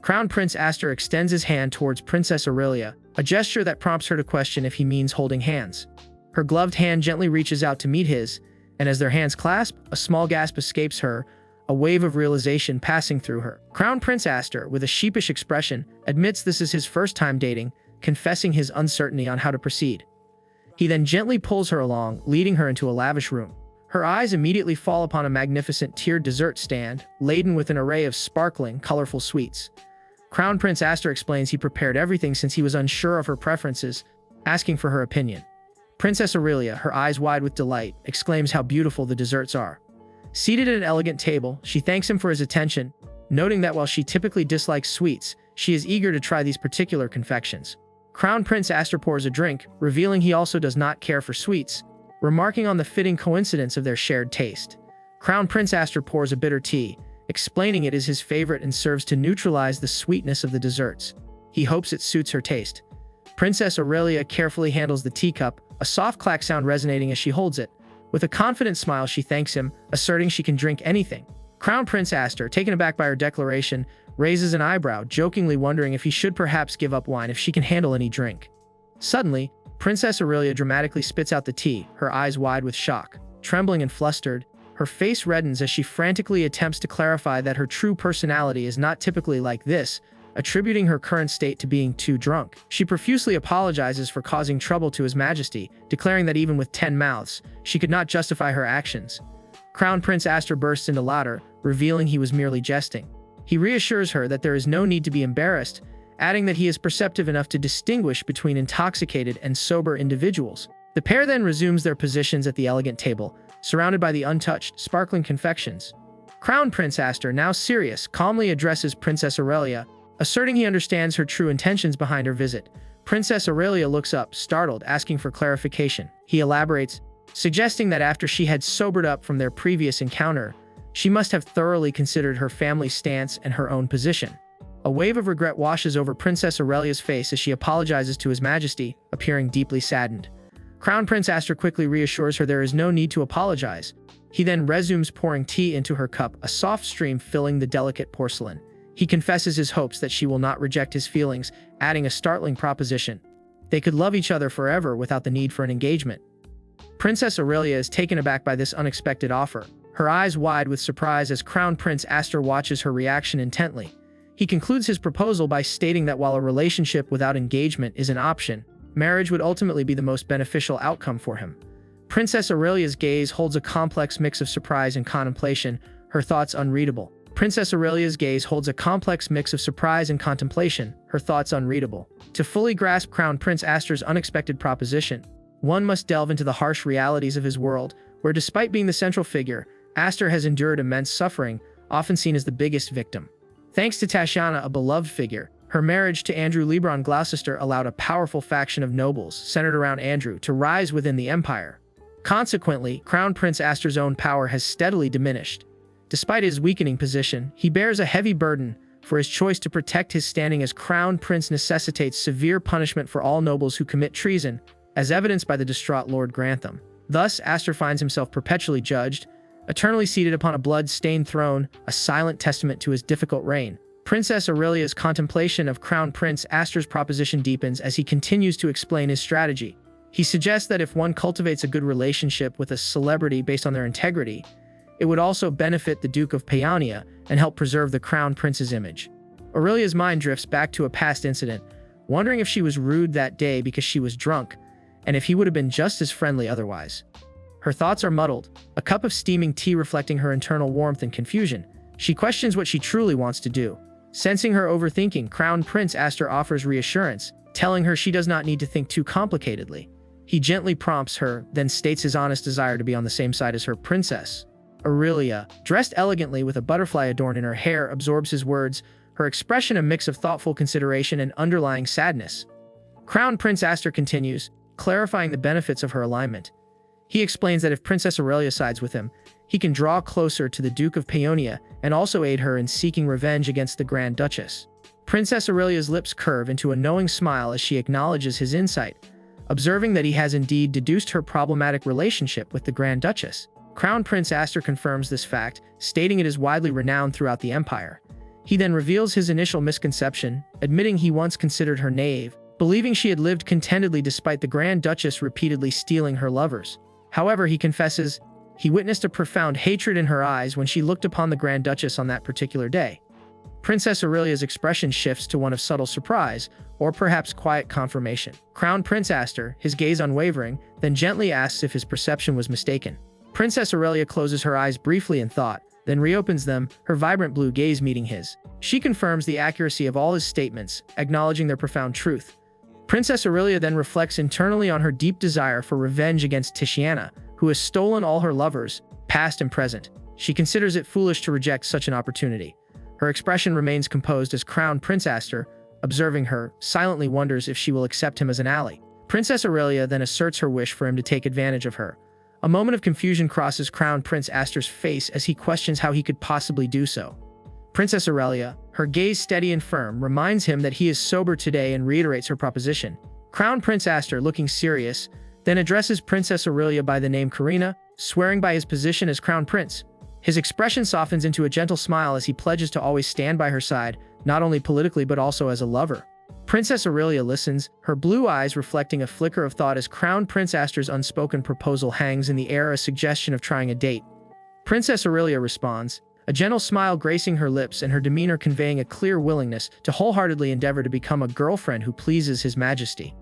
Crown Prince Aster extends his hand towards Princess Aurelia, a gesture that prompts her to question if he means holding hands. Her gloved hand gently reaches out to meet his, and as their hands clasp, a small gasp escapes her, a wave of realization passing through her. Crown Prince Aster, with a sheepish expression, admits this is his first time dating, confessing his uncertainty on how to proceed. He then gently pulls her along, leading her into a lavish room. Her eyes immediately fall upon a magnificent tiered dessert stand, laden with an array of sparkling, colorful sweets. Crown Prince Aster explains he prepared everything since he was unsure of her preferences, asking for her opinion. Princess Aurelia, her eyes wide with delight, exclaims how beautiful the desserts are. Seated at an elegant table, she thanks him for his attention, noting that while she typically dislikes sweets, she is eager to try these particular confections. Crown Prince Aster pours a drink, revealing he also does not care for sweets, remarking on the fitting coincidence of their shared taste. Crown Prince Aster pours a bitter tea, explaining it is his favorite and serves to neutralize the sweetness of the desserts. He hopes it suits her taste. Princess Aurelia carefully handles the teacup, a soft clack sound resonating as she holds it. With a confident smile, she thanks him, asserting she can drink anything. Crown Prince Aster, taken aback by her declaration, raises an eyebrow, jokingly wondering if he should perhaps give up wine if she can handle any drink. Suddenly, Princess Aurelia dramatically spits out the tea, her eyes wide with shock. Trembling and flustered, her face reddens as she frantically attempts to clarify that her true personality is not typically like this, attributing her current state to being too drunk. She profusely apologizes for causing trouble to His Majesty, declaring that even with 10 mouths, she could not justify her actions. Crown Prince Aster bursts into laughter, revealing he was merely jesting. He reassures her that there is no need to be embarrassed, adding that he is perceptive enough to distinguish between intoxicated and sober individuals. The pair then resumes their positions at the elegant table, surrounded by the untouched, sparkling confections. Crown Prince Aster, now serious, calmly addresses Princess Aurelia, asserting he understands her true intentions behind her visit. Princess Aurelia looks up, startled, asking for clarification. He elaborates, suggesting that after she had sobered up from their previous encounter, she must have thoroughly considered her family's stance and her own position. A wave of regret washes over Princess Aurelia's face as she apologizes to His Majesty, appearing deeply saddened. Crown Prince Aster quickly reassures her there is no need to apologize. He then resumes pouring tea into her cup, a soft stream filling the delicate porcelain. He confesses his hopes that she will not reject his feelings, adding a startling proposition. They could love each other forever without the need for an engagement. Princess Aurelia is taken aback by this unexpected offer, her eyes wide with surprise as Crown Prince Aster watches her reaction intently. He concludes his proposal by stating that while a relationship without engagement is an option, marriage would ultimately be the most beneficial outcome for him. Princess Aurelia's gaze holds a complex mix of surprise and contemplation, her thoughts unreadable. Princess Aurelia's gaze holds a complex mix of surprise and contemplation, her thoughts unreadable. To fully grasp Crown Prince Aster's unexpected proposition, one must delve into the harsh realities of his world, where despite being the central figure, Aster has endured immense suffering, often seen as the biggest victim. Thanks to Tatiana, a beloved figure, her marriage to Andrew Lebron Gloucester allowed a powerful faction of nobles, centered around Andrew, to rise within the empire. Consequently, Crown Prince Aster's own power has steadily diminished. Despite his weakening position, he bears a heavy burden, for his choice to protect his standing as crown prince necessitates severe punishment for all nobles who commit treason, as evidenced by the distraught Lord Grantham. Thus, Aster finds himself perpetually judged, eternally seated upon a blood-stained throne, a silent testament to his difficult reign. Princess Aurelia's contemplation of Crown Prince Aster's proposition deepens as he continues to explain his strategy. He suggests that if one cultivates a good relationship with a celebrity based on their integrity, it would also benefit the Duke of Paeonia and help preserve the crown prince's image. Aurelia's mind drifts back to a past incident, wondering if she was rude that day because she was drunk, and if he would have been just as friendly otherwise. Her thoughts are muddled, a cup of steaming tea reflecting her internal warmth and confusion. She questions what she truly wants to do. Sensing her overthinking, Crown Prince Aster offers reassurance, telling her she does not need to think too complicatedly. He gently prompts her, then states his honest desire to be on the same side as her princess. Aurelia, dressed elegantly with a butterfly adorned in her hair, absorbs his words, her expression a mix of thoughtful consideration and underlying sadness. Crown Prince Aster continues, clarifying the benefits of her alignment. He explains that if Princess Aurelia sides with him, he can draw closer to the Duke of Paeonia and also aid her in seeking revenge against the Grand Duchess. Princess Aurelia's lips curve into a knowing smile as she acknowledges his insight, observing that he has indeed deduced her problematic relationship with the Grand Duchess. Crown Prince Aster confirms this fact, stating it is widely renowned throughout the empire. He then reveals his initial misconception, admitting he once considered her naive, believing she had lived contentedly despite the Grand Duchess repeatedly stealing her lovers. However, he confesses, he witnessed a profound hatred in her eyes when she looked upon the Grand Duchess on that particular day. Princess Aurelia's expression shifts to one of subtle surprise, or perhaps quiet confirmation. Crown Prince Aster, his gaze unwavering, then gently asks if his perception was mistaken. Princess Aurelia closes her eyes briefly in thought, then reopens them, her vibrant blue gaze meeting his. She confirms the accuracy of all his statements, acknowledging their profound truth. Princess Aurelia then reflects internally on her deep desire for revenge against Titiana, who has stolen all her lovers, past and present. She considers it foolish to reject such an opportunity. Her expression remains composed as Crown Prince Aster, observing her, silently wonders if she will accept him as an ally. Princess Aurelia then asserts her wish for him to take advantage of her. A moment of confusion crosses Crown Prince Aster's face as he questions how he could possibly do so. Princess Aurelia, her gaze steady and firm, reminds him that he is sober today and reiterates her proposition. Crown Prince Aster, looking serious, then addresses Princess Aurelia by the name Karina, swearing by his position as Crown Prince. His expression softens into a gentle smile as he pledges to always stand by her side, not only politically but also as a lover. Princess Aurelia listens, her blue eyes reflecting a flicker of thought as Crown Prince Aster's unspoken proposal hangs in the air, a suggestion of trying a date. Princess Aurelia responds, a gentle smile gracing her lips and her demeanor conveying a clear willingness to wholeheartedly endeavor to become a girlfriend who pleases His Majesty.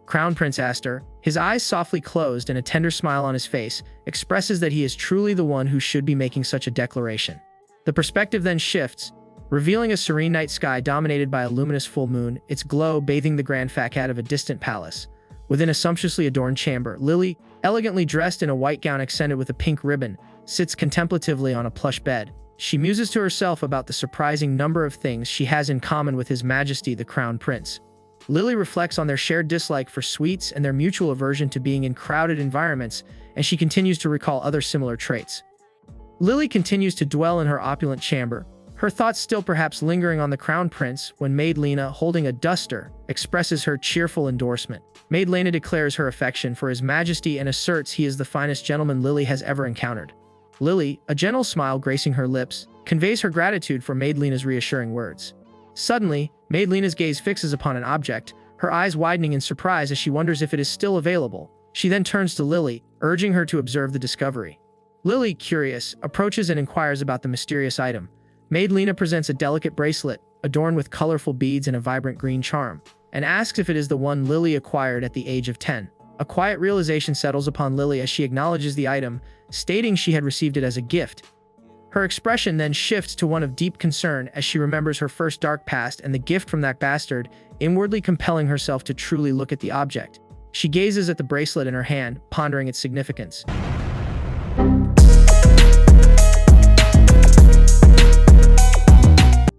Crown Prince Aster, his eyes softly closed and a tender smile on his face, expresses that he is truly the one who should be making such a declaration. The perspective then shifts, revealing a serene night sky dominated by a luminous full moon, its glow bathing the grand facade of a distant palace. Within a sumptuously adorned chamber, Lily, elegantly dressed in a white gown accented with a pink ribbon, sits contemplatively on a plush bed. She muses to herself about the surprising number of things she has in common with His Majesty the Crown Prince. Lily reflects on their shared dislike for sweets and their mutual aversion to being in crowded environments, and she continues to recall other similar traits. Lily continues to dwell in her opulent chamber, her thoughts still perhaps lingering on the Crown Prince, when Maid Lena, holding a duster, expresses her cheerful endorsement. Maid Lena declares her affection for His Majesty and asserts he is the finest gentleman Lily has ever encountered. Lily, a gentle smile gracing her lips, conveys her gratitude for Maid Lena's reassuring words. Suddenly, Maid Lena's gaze fixes upon an object, her eyes widening in surprise as she wonders if it is still available. She then turns to Lily, urging her to observe the discovery. Lily, curious, approaches and inquires about the mysterious item. Maid Lena presents a delicate bracelet, adorned with colorful beads and a vibrant green charm, and asks if it is the one Lily acquired at the age of 10. A quiet realization settles upon Lily as she acknowledges the item, stating she had received it as a gift. Her expression then shifts to one of deep concern as she remembers her first dark past and the gift from that bastard, inwardly compelling herself to truly look at the object. She gazes at the bracelet in her hand, pondering its significance.